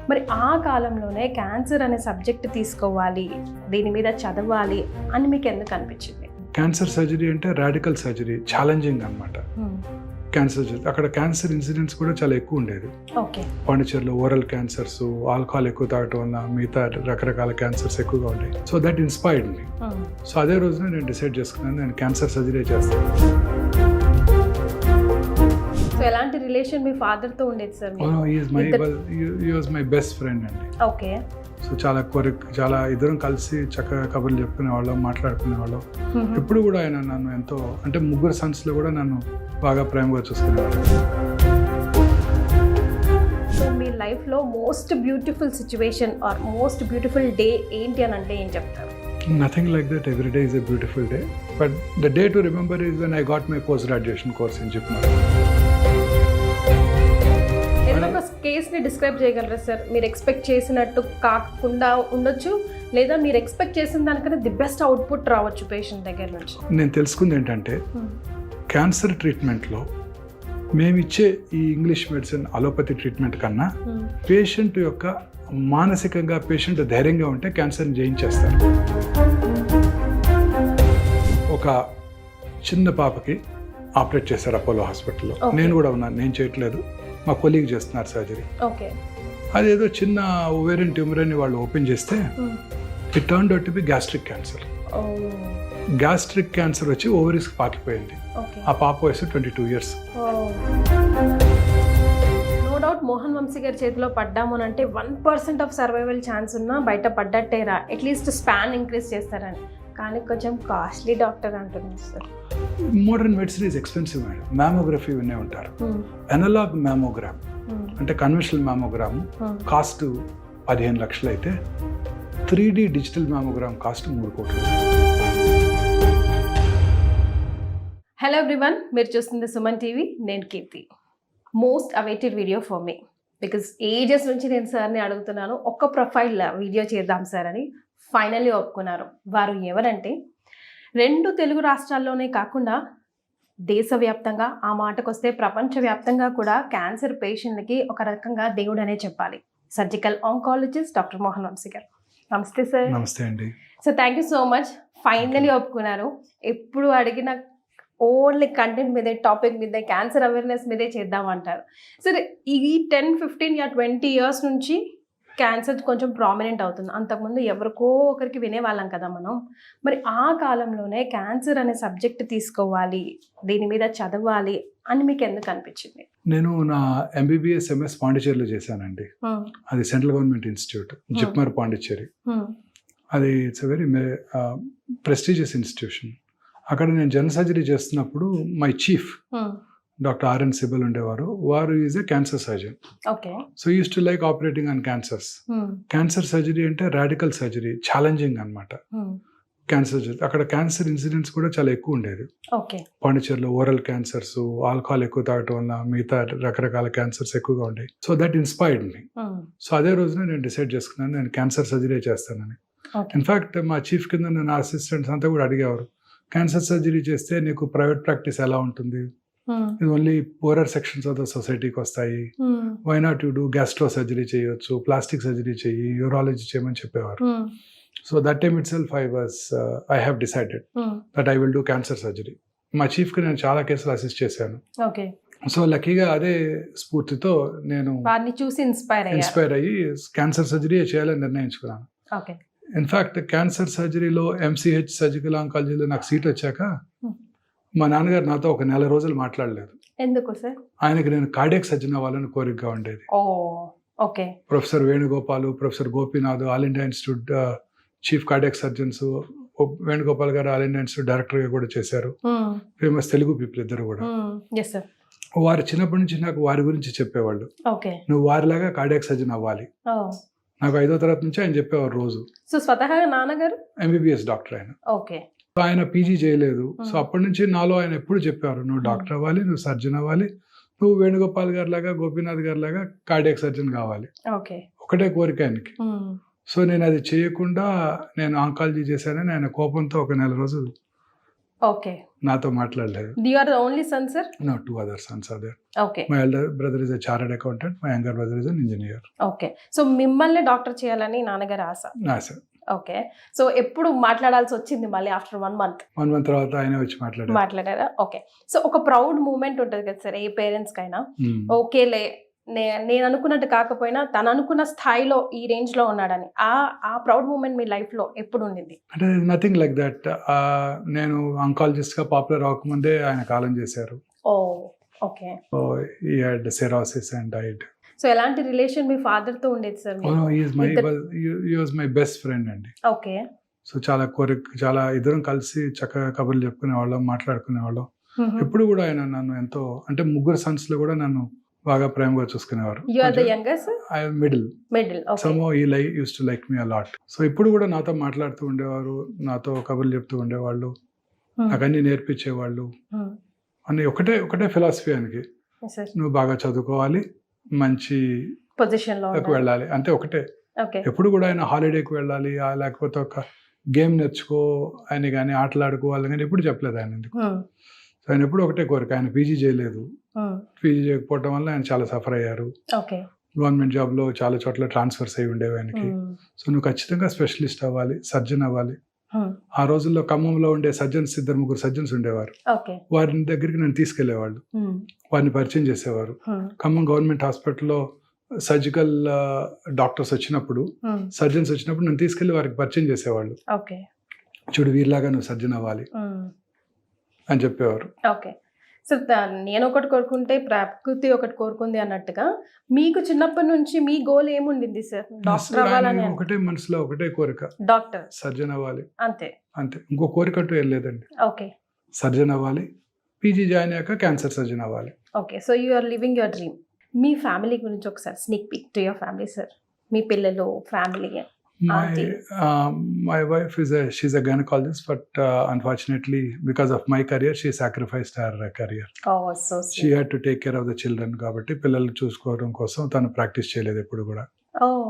మరి ఆ కాలంలోనే క్యాన్సర్ అనే సబ్జెక్ట్ తీసుకోవాలి, దీని మీద చదవాలి అని మీకు ఎందుకు అనిపించింది? క్యాన్సర్ సర్జరీ అంటే రాడికల్ సర్జరీ, ఛాలెంజింగ్ అనమాట. క్యాన్సర్ సర్జరీ అక్కడ క్యాన్సర్ ఇన్సిడెంట్స్ కూడా చాలా ఎక్కువ ఉండేది. ఓకే. పాండిచేరిలో ఓరల్ క్యాన్సర్స్, ఆల్కహాల్ ఎక్కువ తాగటం వల్ల మిగతా రకరకాల క్యాన్సర్స్ ఎక్కువగా ఉండేవి. So that inspired me. So అదే రోజున నేను డిసైడ్ చేసుకున్నాను, నేను క్యాన్సర్ సర్జరీ చేస్తాను. సో ఎలాంటి రిలేషన్ మీ ఫాదర్ తో ఉండేది sir? He was my best friend అండి. ఓకే. సో చాలా ఇద్దరం కలిసి చక్కగా కబుర్లు చెప్పుకునేవాళ్ళం, మాట్లాడుకునేవాళ్ళం. ఇప్పుడు కూడా ఆయన నన్ను ఎంతో, అంటే ముగ్గురు సన్స్లో కూడా నన్ను బాగా ప్రేమగా చూసుకునేవాళ్ళు. సో మీ లైఫ్లో most beautiful situation or most beautiful day ఏంటి అని అంటే ఏం చెప్తారు? Nothing like that. Every day is a beautiful day. But the day to remember is when I got my post-graduation course in JIPMER. ఏదైనా ఒక కేస్ని describe చేయగలరా sir? మీరు expect చేసినట్టు కాకుండా ఉండొచ్చు, లేదా మీరు ఎక్స్పెక్ట్ చేసిన దానికన్నా ది బెస్ట్ అవుట్పుట్ రావచ్చు పేషెంట్ దగ్గర నుంచి. నేను తెలుసుకుంది ఏంటంటే, క్యాన్సర్ ట్రీట్మెంట్లో మేమిచ్చే ఈ ఇంగ్లీష్ మెడిసిన్, అలోపతి ట్రీట్మెంట్ కన్నా పేషెంట్ యొక్క మానసికంగా పేషెంట్ ధైర్యంగా ఉంటే క్యాన్సర్ని జయించేస్తారు. ఒక చిన్న పాపకి ఆపరేట్ చేశారు అపోలో హాస్పిటల్లో. నేను కూడా ఉన్నాను, నేను చేయట్లేదు, మా కొలీగ్ చేస్తున్నారు సర్జరీ. అదేదో చిన్న ఓవేరియన్ ట్యూమర్ అని వాళ్ళు ఓపెన్ చేస్తే it turned out to be gastric cancer. Gastric cancer వచ్చి ఓవరీస్కి పాకిపోయింది. ఆ పాప వయసు 22 years. మోహన్ వంశీ గారి చేతిలో పడ్డాము అని అంటే 1% ఆఫ్ సర్వైవల్ ఛాన్స్ ఉన్నా బయట పడ్డట్టేరా, అట్లీస్ట్ స్పాన్ ఇంక్రీజ్ చేస్తారని. కానీ కొంచెం కాస్ట్లీ డాక్టర్ అంటున్నారు sir. Modern medicine is expensive madam. Mammography వినే ఉంటారు. అనలాగ్ మ్యామోగ్రామ్ అంటే కన్వెన్షనల్ మ్యామోగ్రామ్ కాస్ట్ 15 లక్షలు అయితే 3D డిజిటల్ మ్యామోగ్రామ్ కాస్ట్ 3 కోట్లు. హలో ఎవ్రీవన్, మీరు చూస్తుంది సుమన్ టీవీ. నేను Keerthi. Most awaited video for మీ, బికాజ్ ఏజెస్ నుంచి నేను సార్ని అడుగుతున్నాను ఒక్క ప్రొఫైల్ వీడియో చేద్దాం సార్ అని. ఫైనల్లీ ఒప్పుకున్నారు. వారు ఎవరంటే, 2 తెలుగు రాష్ట్రాల్లోనే కాకుండా దేశవ్యాప్తంగా, ఆ మాటకొస్తే ప్రపంచవ్యాప్తంగా కూడా క్యాన్సర్ పేషెంట్లకి ఒక రకంగా దేవుడు అనే చెప్పాలి. Surgical oncologist doctor Mohan Vamshi గారు. నమస్తే సార్. నమస్తే అండి. So thank you so much. Finally ఒప్పుకున్నారు. ఎప్పుడు అడిగిన ఓన్లీ కంటెంట్ మీదే, టాపిక్ మీదే, క్యాన్సర్ అవేర్నెస్ మీదే చేద్దామంటారు. సరే, ఈ 10, 15 or 20 years నుంచి క్యాన్సర్ కొంచెం ప్రామినెంట్ అవుతుంది. అంతకుముందు ఎవరికో ఒకరికి వినేవాళ్ళం కదా మనం. మరి ఆ కాలంలోనే క్యాన్సర్ అనే సబ్జెక్ట్ తీసుకోవాలి, దీని మీద చదవాలి అని మీకు ఎందుకు అనిపించింది? నేను నా MBBS MS పాండిచేరిలో చేశానండి. అది central government institute, JIPMER Pondicherry. అది it's a very prestigious institution. అక్కడ నేను జనరల్ సర్జరీ చేస్తున్నప్పుడు my chief doctor RN Sibal ఉండేవారు. వారు is a cancer surgeon. So uses to like operating on cancers. Cancer surgery అంటే రాడికల్ సర్జరీ, ఛాలెంజింగ్ అనమాట. క్యాన్సర్ సర్జరీ అక్కడ cancer incidents కూడా చాలా ఎక్కువ ఉండేది. పాండిచేరిలో ఓరల్ క్యాన్సర్స్, ఆల్కహాల్ ఎక్కువ తాగటం వల్ల మిగతా రకరకాల క్యాన్సర్స్ ఎక్కువగా ఉండేవి. So that inspired me. So అదే రోజున నేను డిసైడ్ చేసుకున్నాను, నేను క్యాన్సర్ సర్జరీ చేస్తానని. ఇన్ఫాక్ట్ మా చీఫ్ కింద నా అసిస్టెంట్స్ అంతా కూడా అడిగేవారు, క్యాన్సర్ సర్జరీ చేస్తే నీకు ప్రైవేట్ ప్రాక్టీస్ ఎలా ఉంటుంది? ఇది only poorer sections of the సొసైటీకి వస్తాయి. Why not you do gastro surgery చేయొచ్చు, ప్లాస్టిక్ సర్జరీ చెయ్యి, యూరాలజీ చేయమని చెప్పేవారు. So that time itself I have decided that I will do cancer surgery. మా చీఫ్కి నేను చాలా కేసులు అసిస్ట్ చేశాను. సో లక్కీగా అదే స్ఫూర్తితో నేను చూసి ఇన్స్పైర్ అయ్యి క్యాన్సర్ సర్జరీ చేయాలని నిర్ణయించుకున్నాను. ఇన్ఫాక్ట్ క్యాన్సర్ సర్జరీలో MCH సర్జికల్ ఆంకాలజీలో నాకు సీట్ వచ్చాక మా నాన్నగారు నాతో ఒక 4 రోజులు మాట్లాడలేదు. ఎందుకు సార్? ఆయనకి నేను కార్డియాక్ సర్జన్ అవ్వాలని కోరికగా ఉండేది. Professor Venugopal, professor Gopinath, all India institute chief cardiac surgeons. Venugopal గారు ఆల్ ఇండియా ఇన్స్టిట్యూట్ డైరెక్టర్గా కూడా చేశారు. ఫేమస్ తెలుగు పీపుల్ ఇద్దరు కూడా. వారు చిన్నప్పటి నుంచి నాకు వారి గురించి చెప్పేవాళ్ళు, నువ్వు వారిలాగా కార్డియాక్ సర్జన్ అవ్వాలి. నాకు 5వ తరగతి నుంచి ఆయన చెప్పేవారు రోజు. సో స్వతహాగా నాన్నగారు MBBS డాక్టర్ ఆయన. ఆయన PG చేయలేదు. సో అప్పటి నుంచి నాలో ఆయన ఎప్పుడు చెప్పారు, నువ్వు డాక్టర్ అవ్వాలి, నువ్వు సర్జన్ అవ్వాలి, నువ్వు వేణుగోపాల్ గారి లాగా, గోపీనాథ్ గారి లాగా కార్డియాక్ సర్జన్ కావాలి. ఒకటే కోరిక ఆయనకి. సో నేను అది చేయకుండా నేను ఆంకాలజీ చేశానని ఆయన కోపంతో ఒక 4 రోజులు ఓకే. నాతో మాట్లాడలేదు. You are the only son sir? No, 2 other sons are there. Okay. My elder brother is a chartered accountant. My younger brother is an engineer. Okay. So మిమ్మల్ని డాక్టర్ చేయాలని నాన్నగారి ఆశ. Sir. ఓకే. సో ఎప్పుడు మాట్లాడాల్సి వచ్చింది మళ్ళీ after 1 month? 1 month తర్వాత ఆయన వచ్చి మాట్లాడారా? ఓకే. సో ఒక ప్రౌడ్ మూమెంట్ ఉంటుంది కదా సార్ ఏ పేరెంట్స్ కైనా. ఓకేలే నేను అనుకున్నట్టు కాకపోయినా తను అనుకున్న స్థాయిలో ఈ రేంజ్ లో ఉన్నాడని ఆ ప్రౌడ్ మూమెంట్ మీ లైఫ్ లో ఎప్పుడు ఉండింది? అంటే నథింగ్ లైక్ దట్. నేను అంకాలజిస్ట్ గా పాపులర్ అవ్వకముందే ఆయన కాలం చేశారు. Oh okay. He had cirrhosis and died. So ఎలాంటి రిలేషన్ మీ ఫాదర్ తో ఉండేది సార్? He was my best friend అండి. ఓకే. సో చాలా ఇద్దరం కలిసి చక్కగా కబుర్లు చెప్పుకునేవాళ్ళం, మాట్లాడుకునేవాళ్ళం. ఎప్పుడు కూడా ఆయన నన్ను ఎంతో, అంటే 3 sons లో కూడా నన్ను బాగా ప్రేమగా చూసుకునేవారు. You are the youngest? I am middle. Okay. Somehow he used to like me a lot. So ఇప్పుడు కూడా నాతో మాట్లాడుతూ ఉండేవారు, నాతో కబుర్లు చెప్తూ ఉండేవాళ్ళు, నాకు అన్ని నేర్పించేవాళ్ళు. అని ఒకటే ఫిలాసఫీ ఆయనకి, నువ్వు బాగా చదువుకోవాలి, మంచి పొజిషన్ లో వెళ్ళాలి, అంతే ఒకటే. ఎప్పుడు కూడా ఆయన హాలిడేకి వెళ్ళాలి, లేకపోతే ఒక గేమ్ నేర్చుకో అని కానీ ఆటలాడుకోవాలి కానీ ఎప్పుడు చెప్పలేదు ఆయన. ఎందుకు ఆయన ఎప్పుడు ఒకటే కోరిక, ఆయన పీజీ చేయలేదు. పీజీ చేయకపోవడం వల్ల ఆయన చాలా సఫర్ అయ్యారు. గవర్నమెంట్ జాబ్ లో చాలా చోట్ల ట్రాన్స్ఫర్స్ అయి ఉండేవి ఆయనకి. సో నువ్వు ఖచ్చితంగా స్పెషలిస్ట్ అవ్వాలి, సర్జన్ అవ్వాలి. ఆ రోజుల్లో ఖమ్మంలో ఉండే సర్జన్స్ 2-3 సర్జన్స్ ఉండేవారు. వారి దగ్గరికి నన్ను తీసుకెళ్లేవాళ్ళు, వారిని పరిచయం చేసేవారు. ఖమ్మం గవర్నమెంట్ హాస్పిటల్లో సర్జికల్ డాక్టర్స్ వచ్చినప్పుడు, సర్జన్స్ వచ్చినప్పుడు నన్ను తీసుకెళ్లి వారికి పరిచయం చేసేవాళ్ళు. చూడు వీరిలాగా నువ్వు సర్జన్ అవ్వాలి అని చెప్పేవారు. ఓకే. సో నేను ఒకటి కోరుకుంటే ప్రకృతి ఒకటి కోరుకుంది అన్నట్టుగా మీకు చిన్నప్పటి నుంచి మీ గోల్ ఏముండింది సార్? డాక్టర్ అవ్వాలని ఒకటే మనసులో ఒకటే కోరిక, డాక్టర్ సర్జన్ అవ్వాలి, అంతే. ఇంకో కోరిక అంటూ ఏం లేదండి. ఓకే. సర్జన్ అవ్వాలి, పీజీ జాయిన్ అయ్యాక క్యాన్సర్ సర్జన్ అవ్వాలి. Okay. So you are living your dream. మీ ఫ్యామిలీ గురించి ఒకసారి sneak peek to your family sir. మీ పిల్లలు, family. My wife she's a gynecologist, but unfortunately because of my career she sacrificed her career. Oh, so sweet. She had to take care of the children కాబట్టి పిల్లలు చూసుకోవడం కోసం తను practice చేయలేదు ఎప్పుడు కూడా.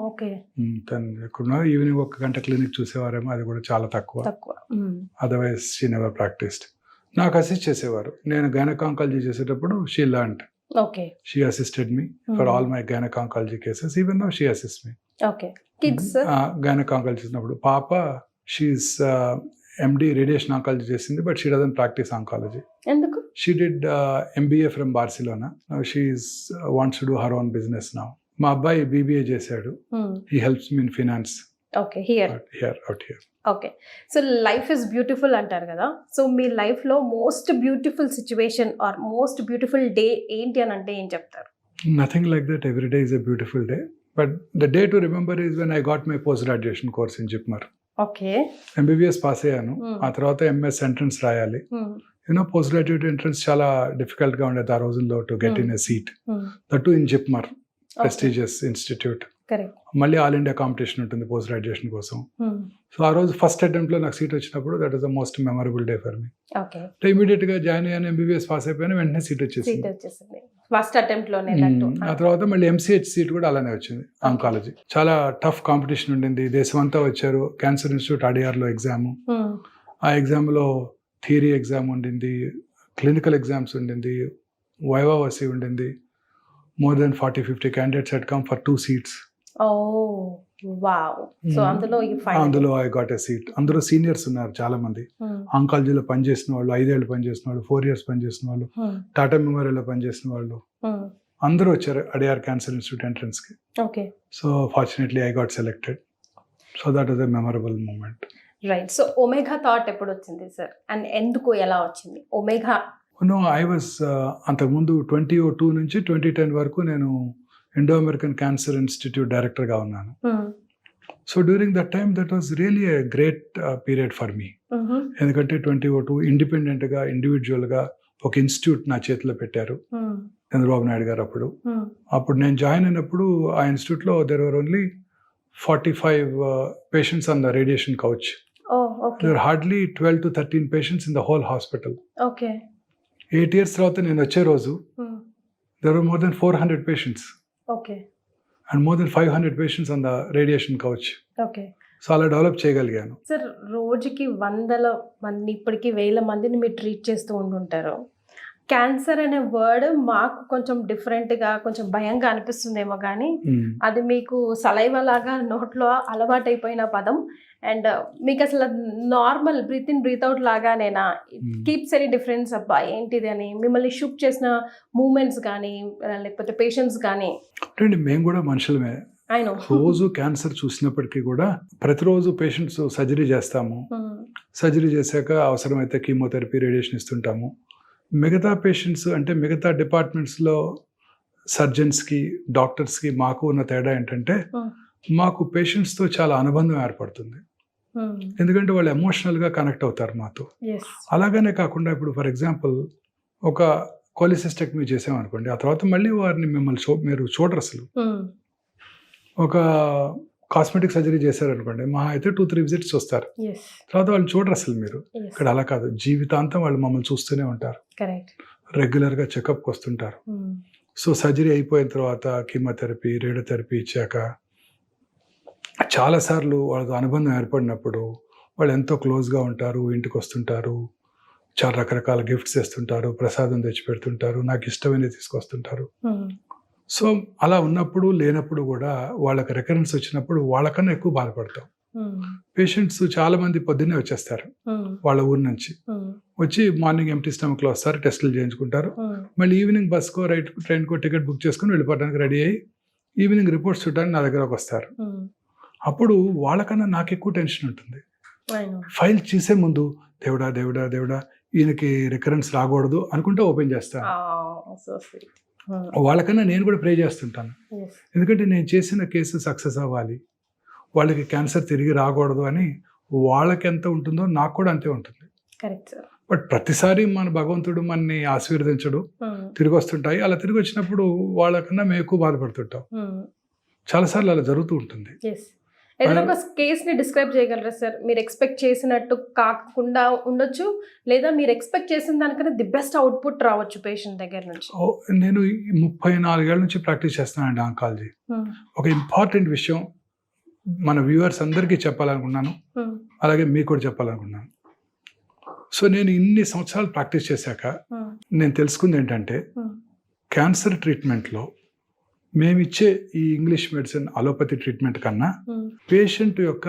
ఓకే. తను ఎక్కడ ఈవినింగ్ 1 గంట క్లినిక్ చూసేవారేమో, అది కూడా చాలా తక్కువ. Otherwise she never practised. నాకు అసిస్ట్ చేసేవారు. నేను గైనకాంకాలజీ చేసేటప్పుడు she learned. Okay. She assisted me for all my gynaec oncology cases. Even now she assist me. Okay. Kids gynaec oncology చేసినప్పుడు పాప షీఈస్ MD రేడియేషన్ ఆంకాలజీ చేసింది, but she doesn't practise oncology. ఎందుకు? She did MBA from Barcelona. She wants to do her own business now. మా అబ్బాయి BBA చేశాడు. He helps me in finance. Okay. Out here. Okay. So life is beautiful అంటారు కదా. So మీ life లో most beautiful situation or most beautiful day ఏంటి అని అంటే ఏం చెప్తారు? Nothing like that. Every day is a beautiful day. But the day to remember is when I got my post-graduation course in JIPMER. Okay. MBBS pass అయ్యాను. ఆ తర్వాత MS entrance రాయాలి. Post graduate entrance చాలా difficult గా ఉండేది ఆ రోజుల్లో to get in a seat. That to in JIPMER, prestigious institute. మళ్ళీ ఆల్ ఇండియా కాంపిటీషన్ ఉంటుంది పోస్ట్ గ్రాడ్యుయేషన్ కోసం. సో ఆ రోజు ఫస్ట్ అటెంప్ట్ లో నాకు సీట్ వచ్చినప్పుడు that is the most memorable day for me. Immediate గా జాయిన్ అయ్యాను, MBBS పాస్ అయిపోయాను, వెంటనే సీట్ వచ్చేసింది ఫస్ట్ అటెంప్ట్ లోనే. ఆ తర్వాత మళ్ళీ MCH సీట్ కూడా అలానే వచ్చింది. ఆంకాలజీ చాలా టఫ్ కాంపిటీషన్ ఉండింది. దేశం అంతా వచ్చారు. క్యాన్సర్ ఇన్స్టిట్యూట్ ADR లో ఎగ్జామ్. ఆ ఎగ్జామ్ లో థియరీ ఎగ్జామ్ ఉండింది, క్లినికల్ ఎగ్జామ్స్ ఉండింది, వైవా వసి ఉండింది. More than 40-50 candidates had come for 2 seats. Oh, wow. So అందులో I got a seat. అందరూ సీనియర్స్ ఉన్నారు చాలా మంది. ఆంకాలజీలో పనిచేసిన వాళ్ళు, 5 ఏళ్ళు పనిచేసిన వాళ్ళు, 4 years పనిచేసిన వాళ్ళు, టాటా మెమోరియల్లో పనిచేసిన వాళ్ళు అందరూ వచ్చారు ADR క్యాన్సర్ ఇన్స్టిట్యూట్ ఎంట్రన్స్ కి. Okay. So fortunately I got selected. So that was a memorable moment. Right. So Omega thought ఎప్పుడు వచ్చింది సార్? అండ్ ఎందుకు, ఎలా వచ్చింది Omega? No, I was అంతకుముందు 2002 నుంచి 2010 వరకు నేను ఇండో అమెరికన్ క్యాన్సర్ ఇన్స్టిట్యూట్ డైరెక్టర్గా ఉన్నాను. So during that time that was really a great period for me. ఎందుకంటే 2002 ఇండిపెండెంట్గా, ఇండివిజువల్గా ఒక ఇన్స్టిట్యూట్ నా చేతిలో పెట్టారు చంద్రబాబు నాయుడు గారు. అప్పుడు నేను జాయిన్ అయినప్పుడు ఆ ఇన్స్టిట్యూట్లో there were only 45 patients on the radiation couch. There were hardly 12 to 13 patients in the whole hospital. Okay. 8 years తర్వాత నేను వచ్చే రోజు there were more than 400 patients. Okay. And more than 500 patients on the radiation couch. Okay. So అలా develop చేయగలిగాను. Sir రోజుకి వందల మంది ఇప్పటికి 1000 మందిని మీరు ట్రీట్ చేస్తూ ఉంటుంటారు. క్యాన్సర్ అనే వర్డ్ మాకు కొంచెం డిఫరెంట్గా కొంచెం భయంగా అనిపిస్తుందేమో కానీ అది మీకు సలైవా లాగా నోట్లో అలవాటైపోయిన పదం. అండ్ మీకు అసలు normal breathe in breathe out లాగానేనా? కీప్స్ ఎనీ డిఫరెన్స్ అబ్బా ఏంటిది అని మిమ్మల్ని షూట్ చేసిన మూమెంట్స్ కానీ లేకపోతే పేషెంట్స్ కానీ? అంటే మేము కూడా మనుషులమే. రోజు క్యాన్సర్ చూసినప్పటికీ కూడా ప్రతిరోజు పేషెంట్స్ సర్జరీ చేస్తాము. సర్జరీ చేశాక అవసరమైతే కీమోథెరపీ, రేడియేషన్ ఇస్తుంటాము. మిగతా పేషెంట్స్ అంటే మిగతా డిపార్ట్మెంట్స్లో సర్జన్స్కి, డాక్టర్స్కి మాకు ఉన్న తేడా ఏంటంటే మాకు పేషెంట్స్తో చాలా అనుబంధం ఏర్పడుతుంది. ఎందుకంటే వాళ్ళు ఎమోషనల్గా కనెక్ట్ అవుతారు మాతో. అలాగనే కాకుండా ఇప్పుడు ఫర్ ఎగ్జాంపుల్ ఒక కోలిసిస్టెక్టమీ చేసామనుకోండి, ఆ తర్వాత మళ్ళీ వారిని మీరు చూడరు అసలు. ఒక కాస్మెటిక్ సర్జరీ చేశారనుకోండి, మా అయితే 2-3 విజిట్స్ వస్తారు, తర్వాత వాళ్ళు చూడరు అసలు మీరు. ఇక్కడ అలా కాదు, జీవితాంతం వాళ్ళు మమ్మల్ని చూస్తూనే ఉంటారు, రెగ్యులర్గా చెకప్కి వస్తుంటారు. సో సర్జరీ అయిపోయిన తర్వాత కీమోథెరపీ, రేడియోథెరపీ ఇచ్చాక చాలాసార్లు వాళ్ళతో అనుబంధం ఏర్పడినప్పుడు వాళ్ళు ఎంతో క్లోజ్గా ఉంటారు, ఇంటికి వస్తుంటారు, చాలా రకరకాల గిఫ్ట్స్ ఇస్తుంటారు, ప్రసాదం తెచ్చి పెడుతుంటారు, నాకు ఇష్టమైనది తీసుకొస్తుంటారు. సో అలా ఉన్నప్పుడు లేనప్పుడు కూడా వాళ్ళకి రికరెన్స్ వచ్చినప్పుడు వాళ్ళకన్నా ఎక్కువ బాధపడతాం. పేషెంట్స్ చాలా మంది పొద్దున్నే వచ్చేస్తారు వాళ్ళ ఊరి నుంచి, వచ్చి మార్నింగ్ ఎంటీ స్టమక్లో వస్తారు, టెస్టులు చేయించుకుంటారు, మళ్ళీ ఈవినింగ్ బస్కో ట్రైన్కో టికెట్ బుక్ చేసుకుని వెళ్ళిపోవడానికి రెడీ అయ్యి ఈవినింగ్ రిపోర్ట్స్ చూడడానికి నా దగ్గరకు వస్తారు. అప్పుడు వాళ్ళకన్నా నాకు ఎక్కువ టెన్షన్ ఉంటుంది. ఫైల్ చేసే ముందు దేవుడా దేవుడా దేవుడా ఈయనకి రికరెన్స్ రాకూడదు అనుకుంటే ఓపెన్ చేస్తాను. వాళ్ళకన్నా నేను కూడా ప్రే చేస్తుంటాను, ఎందుకంటే నేను చేసిన కేసు సక్సెస్ అవ్వాలి, వాళ్ళకి క్యాన్సర్ తిరిగి రాకూడదు అని. వాళ్ళకి ఎంత ఉంటుందో నాకు కూడా అంతే ఉంటుంది. బట్ ప్రతిసారి మన భగవంతుడు మనని ఆశీర్వదించడు, తిరిగి వస్తుంటాయి. అలా తిరిగి వచ్చినప్పుడు వాళ్ళకన్నా మేము ఎక్కువ బాధపడుతుంటాం. చాలాసార్లు అలా జరుగుతూ ఉంటుంది. ఏదైనా ఒక కేస్ని డిస్క్రైబ్ చేయగలరా సార్? మీరు ఎక్స్పెక్ట్ చేసినట్టు కాకుండా ఉండొచ్చు, లేదా మీరు ఎక్స్పెక్ట్ చేసిన దానికన్నా ది బెస్ట్ అవుట్పుట్ రావచ్చు పేషెంట్ దగ్గర నుంచి. నేను 34 ఏళ్ళ నుంచి ప్రాక్టీస్ చేస్తున్నానండి ఆంకాలజీ. ఒక ఇంపార్టెంట్ విషయం మన వ్యూవర్స్ అందరికీ చెప్పాలనుకున్నాను, అలాగే మీకు కూడా చెప్పాలనుకున్నాను. సో నేను ఇన్ని సంవత్సరాలు ప్రాక్టీస్ చేశాక నేను తెలుసుకుంది ఏంటంటే, క్యాన్సర్ ట్రీట్మెంట్లో మేమిచ్చే ఈ ఇంగ్లీష్ మెడిసిన్, అలోపతి ట్రీట్మెంట్ కన్నా పేషెంట్ యొక్క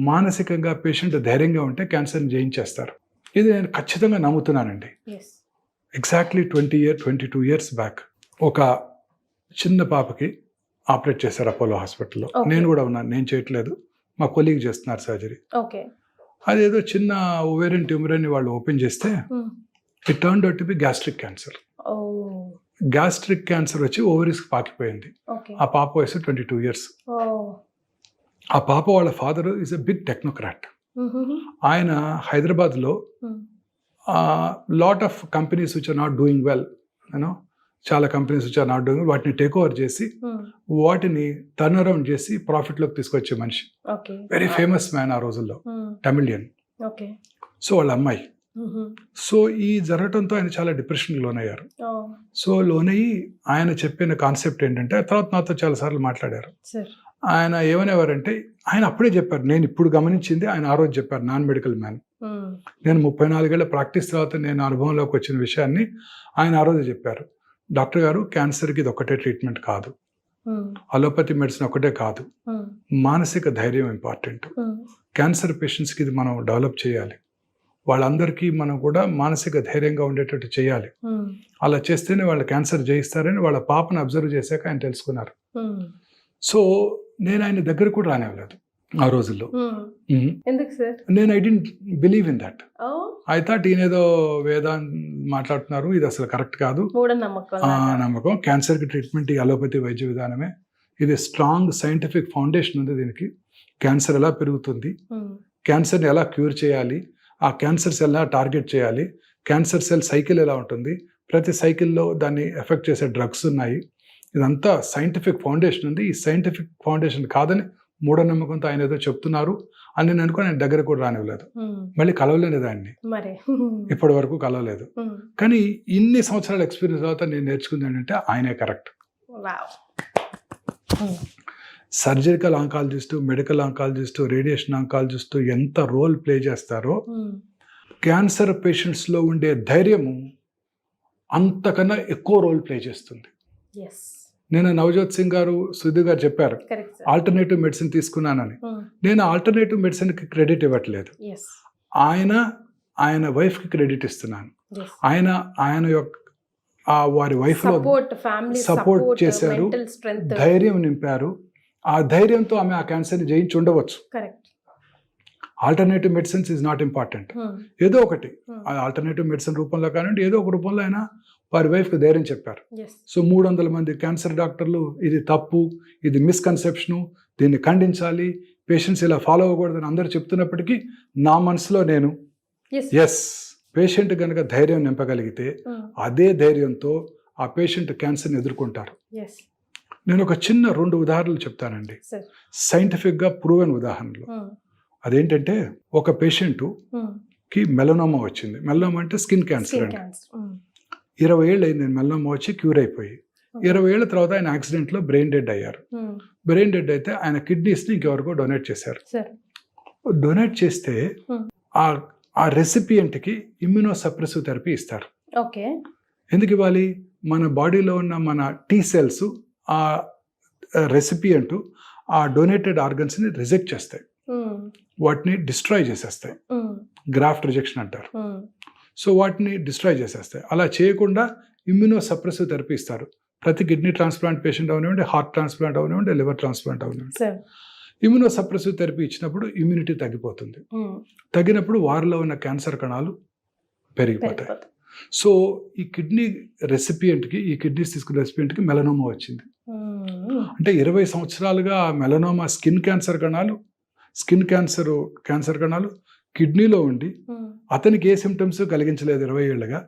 మానసికంగా పేషెంట్ ధైర్యంగా ఉంటే క్యాన్సర్ని జయించేస్తారు. ఇది నేను ఖచ్చితంగా నమ్ముతున్నానండి. ఎగ్జాక్ట్లీ 22 years బ్యాక్ ఒక చిన్న పాపకి ఆపరేట్ చేశారు అపోలో హాస్పిటల్లో. నేను కూడా ఉన్నాను, నేను చేయట్లేదు, మా కొలీగ్ చేస్తున్నారు సర్జరీ. అదేదో చిన్న ఓవేరియన్ ట్యూమర్ అని వాళ్ళు ఓపెన్ చేస్తే it turned out to be gastric cancer. Gastric cancer వచ్చి ఓవరీస్కి పాకిపోయింది. ఆ పాప వయసు 22 years. ఆ పాప వాళ్ళ father is a big technocrat. ఆయన హైదరాబాద్లో lot of companies which are not doing well, you know, చాలా companies which are not doing, వాటిని టేక్ ఓవర్ చేసి వాటిని టర్న్ అరౌండ్ చేసి ప్రాఫిట్లోకి తీసుకొచ్చే మనిషి. వెరీ ఫేమస్ మ్యాన్ ఆ రోజుల్లో, తమిళియన్. సో వాళ్ళ అమ్మాయి. సో ఈ జరగటంతో ఆయన చాలా డిప్రెషన్ లోనయ్యారు. సో లోనయ్యి ఆయన చెప్పిన కాన్సెప్ట్ ఏంటంటే, తర్వాత నాతో చాలా సార్లు మాట్లాడారు. ఆయన ఏమనేవారంటే, ఆయన అప్పుడే చెప్పారు, నేను ఇప్పుడు గమనించింది ఆయన ఆ రోజు చెప్పారు, నాన్ మెడికల్ మ్యాన్. నేను 34 ఏళ్ల ప్రాక్టీస్ తర్వాత నేను అనుభవంలోకి వచ్చిన విషయాన్ని ఆయన ఆ రోజు చెప్పారు. డాక్టర్ గారు, క్యాన్సర్కి ఇది ఒకటే ట్రీట్మెంట్ కాదు, అలోపతి మెడిసిన్ ఒకటే కాదు, మానసిక ధైర్యం ఇంపార్టెంట్. క్యాన్సర్ పేషెంట్స్కి ఇది మనం డెవలప్ చేయాలి, వాళ్ళందరికీ మనం కూడా మానసిక ధైర్యంగా ఉండేటట్టు చేయాలి. అలా చేస్తేనే వాళ్ళు క్యాన్సర్ జయిస్తారని వాళ్ళ పాపను అబ్జర్వ్ చేశాక ఆయన తెలుసుకున్నారు. సో నేను ఆయన దగ్గర కూడా రానివ్వలేదు ఆ రోజుల్లో. నేను I didn't believe in that. I thought ఈయనేదో వేదాంత్ మాట్లాడుతున్నారు, ఇది అసలు కరెక్ట్ కాదు, నమ్మకం. క్యాన్సర్కి ట్రీట్మెంట్ ఈ అలోపతి వైద్య విధానమే, ఇది స్ట్రాంగ్ సైంటిఫిక్ ఫౌండేషన్ ఉంది దీనికి. క్యాన్సర్ ఎలా పెరుగుతుంది, క్యాన్సర్ని ఎలా క్యూర్ చేయాలి, ఆ క్యాన్సర్ సెల్ ఎలా టార్గెట్ చేయాలి, క్యాన్సర్ సెల్ సైకిల్ ఎలా ఉంటుంది, ప్రతి సైకిల్లో దాన్ని ఎఫెక్ట్ చేసే డ్రగ్స్ ఉన్నాయి, ఇదంతా సైంటిఫిక్ ఫౌండేషన్ ఉంది. ఈ సైంటిఫిక్ ఫౌండేషన్ కాదని మూఢనమ్మకంతో ఆయన ఏదో చెప్తున్నారు అని నేను అనుకుని ఆయన దగ్గర కూడా రానివ్వలేదు. మళ్ళీ కలవలేదు ఆయన్ని, ఇప్పటి వరకు కలవలేదు. కానీ ఇన్ని సంవత్సరాల ఎక్స్పీరియన్స్ తర్వాత నేను నేర్చుకుంది ఏంటంటే, ఆయనే correct. Surgical oncologist, medical oncologist, radiation oncologist ఎంత రోల్ ప్లే చేస్తారో క్యాన్సర్ పేషెంట్స్లో ఉండే ధైర్యము అంతకన్నా ఎక్కువ రోల్ ప్లే చేస్తుంది. నేను నవజోత్ సింగ్ గారు, సుధీర్ గారు చెప్పారు ఆల్టర్నేటివ్ మెడిసిన్ తీసుకున్నానని. నేను ఆల్టర్నేటివ్ మెడిసిన్కి క్రెడిట్ ఇవ్వట్లేదు, ఆయన వైఫ్కి క్రెడిట్ ఇస్తున్నాను. ఆయన యొక్క వారి వైఫ్లో సపోర్ట్ చేశారు, ధైర్యం నింపారు. ఆ ధైర్యంతో ఆమె ఆ క్యాన్సర్ని జయించి ఉండవచ్చు. Alternative medicines is not important. ఏదో ఒకటి ఆల్టర్నేటివ్ మెడిసిన్ రూపంలో కానివ్వండి, ఏదో ఒక రూపంలో అయినా వారి వైఫ్కి ధైర్యం చెప్పారు. సో 300 మంది క్యాన్సర్ డాక్టర్లు ఇది తప్పు, ఇది మిస్కన్సెప్షను, దీన్ని ఖండించాలి, పేషెంట్స్ ఇలా ఫాలో అవ్వకూడదని అందరూ చెప్తున్నప్పటికీ నా మనసులో నేను ఎస్, పేషెంట్ కనుక ధైర్యం నింపగలిగితే అదే ధైర్యంతో ఆ పేషెంట్ క్యాన్సర్ని ఎదుర్కొంటారు. నేను ఒక చిన్న 2 ఉదాహరణలు చెప్తానండి, సైంటిఫిక్గా ప్రూవెన్ ఉదాహరణలు. అదేంటంటే ఒక పేషెంట్కి మెలనోమా వచ్చింది. మెలనోమా అంటే స్కిన్ క్యాన్సర్ అండి. 20 ఏళ్ళు అయింది మెలనోమా వచ్చి క్యూర్ అయిపోయి. 20 ఏళ్ల తర్వాత ఆయన యాక్సిడెంట్లో బ్రెయిన్ డెడ్ అయ్యారు. బ్రెయిన్ డెడ్ అయితే ఆయన కిడ్నీస్ని ఇంకెవరికో డొనేట్ చేశారు. డొనేట్ చేస్తే ఆ రెసిపియంట్కి ఇమ్యూనో సప్రెసివ్ థెరపీ ఇస్తారు. ఎందుకు ఇవ్వాలి? మన బాడీలో ఉన్న మన టీ సెల్స్ ఆ రెసిపియంట్ ఆ డొనేటెడ్ ఆర్గన్స్ని రిజెక్ట్ చేస్తాయి, వాటిని డిస్ట్రాయ్ చేసేస్తాయి. గ్రాఫ్ట్ రిజెక్షన్ అంటారు. సో వాటిని డిస్ట్రాయ్ చేసేస్తాయి. అలా చేయకుండా ఇమ్యూనో సప్రెసివ్ థెరపీ ఇస్తారు. ప్రతి కిడ్నీ ట్రాన్స్ప్లాంట్ పేషెంట్ అవనివ్వండి, హార్ట్ ట్రాన్స్ప్లాంట్ అవనివ్వండి, లివర్ ట్రాన్స్ప్లాంట్ అవనివ్వండి, ఇమ్యూనో సప్రెసివ్ థెరపీ ఇచ్చినప్పుడు ఇమ్యూనిటీ తగ్గిపోతుంది. తగ్గినప్పుడు వారిలో ఉన్న క్యాన్సర్ కణాలు పెరిగిపోతాయి. సో ఈ కిడ్నీ రెసిపియంట్కి, ఈ కిడ్నీస్ తీసుకున్న రెసిపియంట్కి మెలనోమా వచ్చింది. అంటే 20 సంవత్సరాలుగా మెలనోమా స్కిన్ క్యాన్సర్ కణాలు కిడ్నీలో ఉండి అతనికి ఏ సిమ్టమ్స్ కలిగించలేదు 20 ఏళ్ళుగా.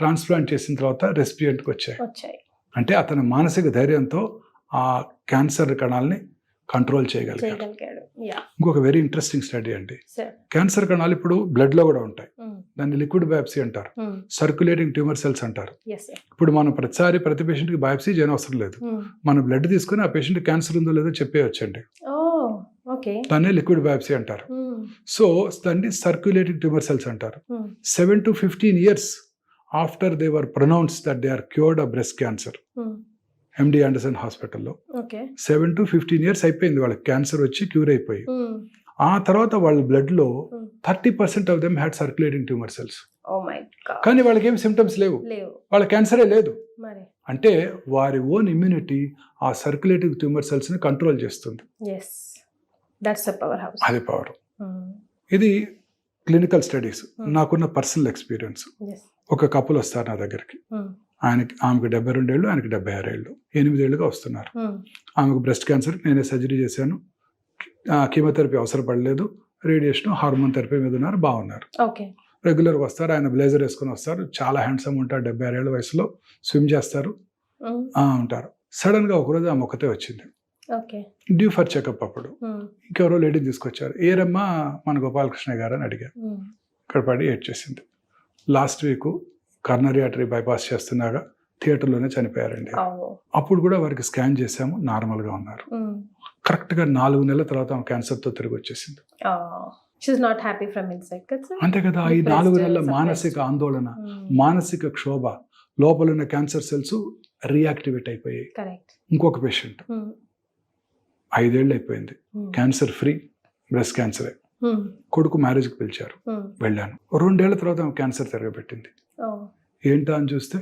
ట్రాన్స్ప్లాంట్ చేసిన తర్వాత రెసిపియంట్కి వచ్చాయి. అంటే అతని మానసిక ధైర్యంతో ఆ క్యాన్సర్ కణాలని కంట్రోల్ చేయగలిగాడు. ఇంకొక వెరీ ఇంట్రెస్టింగ్ స్టడీ అండి. క్యాన్సర్ కణాలు ఇప్పుడు బ్లడ్ లో కూడా ఉంటాయి. దాన్ని లిక్విడ్ బయాప్సీ అంటారు, సర్క్యులేటింగ్ ట్యూమర్ సెల్స్ అంటారు. ఇప్పుడు మనం ప్రతి పేషెంట్కి బయాప్సీ చేయనవసరం లేదు. మన బ్లడ్ తీసుకుని ఆ పేషెంట్ క్యాన్సర్ ఉందో లేదో చెప్పేయచ్చండి. దాన్ని లిక్విడ్ బయాప్సీ అంటారు. సో దాన్ని సర్క్యులేటింగ్ ట్యూమర్ సెల్స్ అంటారు. 7 to 15 years after they were pronounce that they are cured of breast cancer, MD Anderson హాస్పిటల్లో 7 to 15 years అయిపోయింది వాళ్ళకి క్యాన్సర్ వచ్చి క్యూర్ అయిపోయి. ఆ తర్వాత వాళ్ళ బ్లడ్ లో 30% of them had circulating tumour cells. కానీ వాళ్ళకి ఏం సిమ్టమ్స్ లేవు, వాళ్ళ క్యాన్సరే లేదు. అంటే వారి ఓన్ ఇమ్యూనిటీ ఆ సర్క్యులేటింగ్ ట్యూమర్ సెల్స్ ని కంట్రోల్ చేస్తుంది. అది పవర్. ఇది క్లినికల్ స్టడీస్, నాకున్న పర్సనల్ ఎక్స్పీరియన్స్. ఒక కపుల్ వస్తారు నా దగ్గరికి, ఆమెకు 72 ఏళ్ళు, ఆయనకి 76 ఏళ్ళు, 8 ఏళ్ళుగా వస్తున్నారు. ఆమెకు బ్రెస్ట్ క్యాన్సర్, నేనే సర్జరీ చేశాను, కీమోథెరపీ అవసరపడలేదు, రేడియేషన్, హార్మోన్ థెరపీ మీద ఉన్నారు, బాగున్నారు. రెగ్యులర్గా వస్తారు. ఆయన బ్లేజర్ వేసుకొని వస్తారు, చాలా హ్యాండ్సమ్ ఉంటారు, 76 ఏళ్ళ వయసులో, స్విమ్ చేస్తారు, ఉంటారు. సడన్గా ఒకరోజు ఆమె ఒకతే వచ్చింది, డ్యూ ఫర్ చెకప్. అప్పుడు ఇంకెవరో లేడీ తీసుకొచ్చారు. ఏరమ్మా మన గోపాలకృష్ణ గారు అని అడిగారు. ఇక్కడ పడి ఏడ్చేసింది. Last week coronary artery bypass చేస్తున్నాగా థియేటర్లోనే చనిపోయారండి. అప్పుడు కూడా వారికి స్కాన్ చేసాము, నార్మల్గా ఉన్నారు. కరెక్ట్గా 4 నెలల తర్వాత ఆమె క్యాన్సర్తో తిరిగి వచ్చేసింది. అంతే కదా, ఈ 4 నెలల మానసిక ఆందోళన, మానసిక క్షోభ, లోపల ఉన్న క్యాన్సర్ సెల్స్ రియాక్టివేట్ అయిపోయాయి. ఇంకొక పేషెంట్ 5 ఏళ్ళు అయిపోయింది, క్యాన్సర్ ఫ్రీ, బ్రెస్ట్ క్యాన్సరే. కొడుకు మ్యారేజ్కి పిలిచారు, వెళ్ళాను. 2 ఏళ్ల తర్వాత ఆమె క్యాన్సర్ తిరగబెట్టింది. ఏంటా అని చూస్తే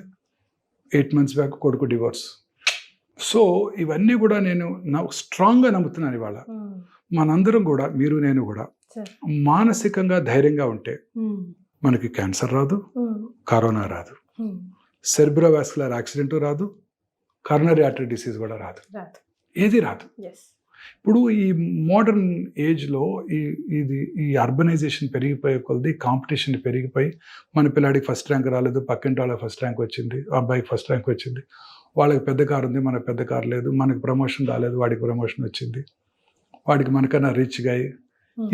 8 months బ్యాక్ కొడుకు డివోర్స్. సో ఇవన్నీ కూడా నేను స్ట్రాంగ్గా నమ్ముతున్నాను. ఇవాళ మనందరం కూడా, మీరు నేను కూడా మానసికంగా ధైర్యంగా ఉంటే మనకి క్యాన్సర్ రాదు, కరోనా రాదు, సెర్బ్రోవాస్కులర్ యాక్సిడెంట్ రాదు, కర్నరీ ఆర్టరీ డిసీజ్ కూడా రాదు, ఏది రాదు. ఇప్పుడు ఈ మోడర్న్ ఏజ్లో ఈ అర్బనైజేషన్ పెరిగిపోయే కొలది, కాంపిటీషన్ పెరిగిపోయి, మన పిల్లాడికి ఫస్ట్ ర్యాంక్ రాలేదు, పక్కింటి వాళ్ళకి ఫస్ట్ ర్యాంక్ వచ్చింది, అబ్బాయికి ఫస్ట్ ర్యాంక్ వచ్చింది, వాళ్ళకి పెద్ద కారు ఉంది, మనకు పెద్ద కారు లేదు, మనకి ప్రమోషన్ రాలేదు, వాడికి ప్రమోషన్ వచ్చింది, వాడికి మనకన్నా రిచ్గా,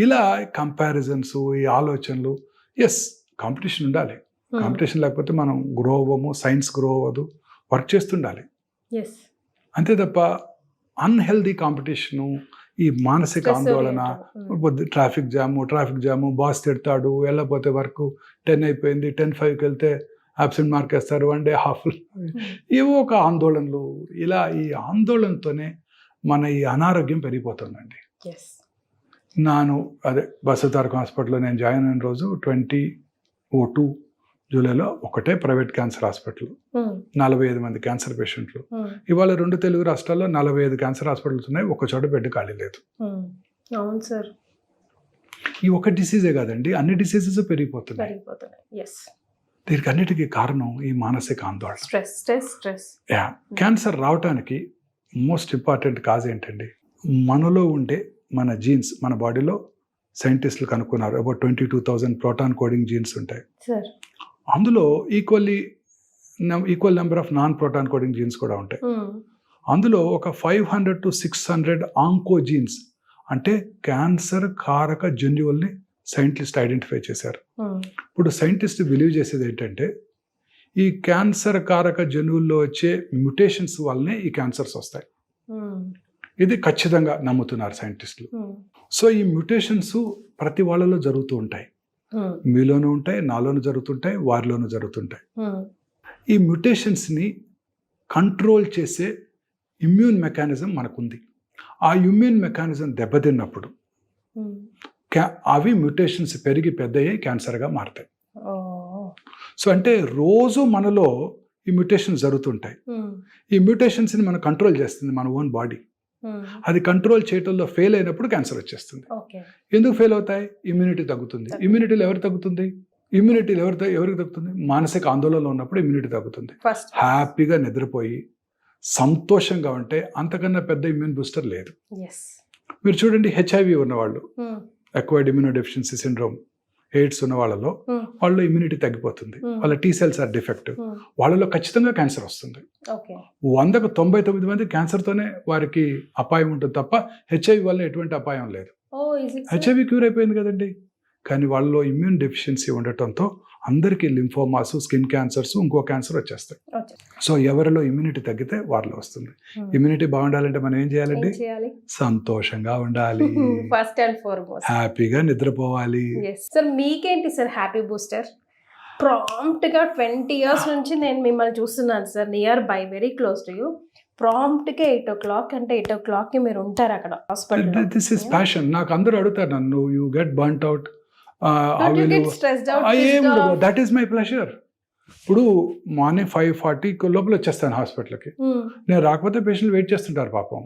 ఇలా కంపారిజన్స్, ఈ ఆలోచనలు. ఎస్, కాంపిటీషన్ ఉండాలి. కాంపిటీషన్ లేకపోతే మనం గ్రో అవ్వము, సైన్స్ గ్రో అవ్వదు, వర్క్ చేస్తుండాలి. అంతే తప్ప అన్హెల్దీ కాంపిటీషను, ఈ మానసిక ఆందోళన, ట్రాఫిక్ జాము, బాస్ తిడతాడు, వెళ్ళకపోతే వర్క్ 10 అయిపోయింది, 10:05కి వెళ్తే అబ్సెంట్ మార్క్ వేస్తారు, 1 డే హాఫ్, ఏవో ఒక ఆందోళనలు, ఇలా ఈ ఆందోళనతోనే మన ఈ అనారోగ్యం పెరిగిపోతుందండి. అదే బసవతారకం హాస్పిటల్లో నేను జాయిన్ అయిన రోజు 2002 జూలైలో ఒకటే ప్రైవేట్ క్యాన్సర్ హాస్పిటల్, 45 మంది క్యాన్సర్ పేషెంట్లు. ఇవాళ 2 తెలుగు రాష్ట్రాల్లో 45 క్యాన్సర్ హాస్పిటల్స్ ఉన్నాయి, ఒక చోట బెడ్ ఖాళీ లేదు. అవును సార్. ఈ ఒక డిసీజే కాదండి, అన్ని డిసీజెస్ పెరిగిపోతున్నాయి. దీనికి అన్నిటికీ కారణం ఈ మానసిక ఆందోళన, స్ట్రెస్. క్యాన్సర్ రావడానికి మోస్ట్ ఇంపార్టెంట్ కాజ్ ఏంటండి? మనలో ఉండే మన జీన్స్, మన బాడీలో సైంటిస్టులు కనుక్కున్నారు అబౌట్ 22,000 ప్రోటాన్ కోడింగ్ జీన్స్ ఉంటాయి. అందులో equal number of non proton coding jeans కూడా ఉంటాయి. అందులో ఒక 500 to 600 ఆంకోజీన్స్, అంటే క్యాన్సర్ కారక జన్యువుల్ని సైంటిస్ట్ ఐడెంటిఫై చేశారు. ఇప్పుడు సైంటిస్ట్ బిలీవ్ చేసేది ఏంటంటే ఈ క్యాన్సర్ కారక జన్యువుల్లో వచ్చే మ్యుటేషన్స్ వల్లనే ఈ క్యాన్సర్స్ వస్తాయి. ఇది ఖచ్చితంగా నమ్ముతున్నారు సైంటిస్టులు. సో ఈ మ్యుటేషన్స్ ప్రతి వాళ్ళలో జరుగుతూ ఉంటాయి, మీలోనూ ఉంటాయి, నాలోనూ జరుగుతుంటాయి, వారిలోనూ జరుగుతుంటాయి. ఈ మ్యుటేషన్స్ని కంట్రోల్ చేసే ఇమ్యూన్ మెకానిజం మనకుంది. ఆ ఇమ్యూన్ మెకానిజం దెబ్బతిన్నప్పుడు అవి మ్యుటేషన్స్ పెరిగి పెద్దయ్యి క్యాన్సర్గా మారుతాయి. సో అంటే రోజు మనలో ఈ మ్యుటేషన్స్ జరుగుతుంటాయి. ఈ మ్యుటేషన్స్ని మనం కంట్రోల్ చేస్తుంది మన ఓన్ బాడీ. అది కంట్రోల్ చేయటంలో ఫెయిల్ అయినప్పుడు క్యాన్సర్ వచ్చేస్తుంది. ఎందుకు ఫెయిల్ అవుతాయి? ఇమ్యూనిటీ తగ్గుతుంది. ఇమ్యూనిటీలో ఎవరు తగ్గుతుంది? ఎవరికి తగ్గుతుంది? మానసిక ఆందోళనలో ఉన్నప్పుడు ఇమ్యూనిటీ తగ్గుతుంది. హ్యాపీగా నిద్రపోయి సంతోషంగా ఉంటే అంతకన్నా పెద్ద ఇమ్యూన్ బూస్టర్ లేదు. మీరు చూడండి, HIV ఉన్నవాళ్ళు, అక్వైర్డ్ ఇమ్యూనోడెఫిషియన్సీ సిండ్రోమ్, ఎయిడ్స్ ఉన్న వాళ్ళలో వాళ్ళలో ఇమ్యూనిటీ తగ్గిపోతుంది, వాళ్ళ T cells ఆర్ డిఫెక్టివ్, వాళ్ళలో ఖచ్చితంగా క్యాన్సర్ వస్తుంది. 100కు 99 మంది క్యాన్సర్తోనే వారికి అపాయం ఉంటుంది తప్ప HIV వల్ల ఎటువంటి అపాయం లేదు. HIV క్యూర్ అయిపోయింది కదండి. కానీ వాళ్ళలో ఇమ్యూన్ డెఫిషియన్సీ ఉండటంతో అందరికీ లింఫోమాస్, స్కిన్ క్యాన్సర్స్, ఇంకో క్యాన్సర్ వచ్చేస్తాయి. సో ఎవరిలో ఇమ్యూనిటీ తగ్గితే వారిలో వస్తుంది. ఇమ్యూనిటీ బాగుండాలంటే మనం ఏం చేయాలండి? సంతోషంగా ఉండాలి, ఫస్ట్ అండ్ ఫార్మోస్ట్ హ్యాపీగా నిద్రపోవాలి. సార్ మీకేంటి సార్ హ్యాపీ బూస్టర్? ప్రాంప్ట్ గా 20 years నుంచి నేను మిమ్మల్ని చూస్తున్నాను sir, near by, very close to you. Prompt గా 8 o'clock అంటే 8 o'clock కి మీరు ఉంటారు అక్కడ హాస్పిటల్. This is passion. నాకు అందరూ అడుగుతారు నన్ను, you get burnt out, that is my pleasure. ఇప్పుడు మార్నింగ్ 5:40 లోపల వచ్చేస్తాను హాస్పిటల్కి. నేను రాకపోతే పేషెంట్లు వెయిట్ చేస్తుంటారు పాపం.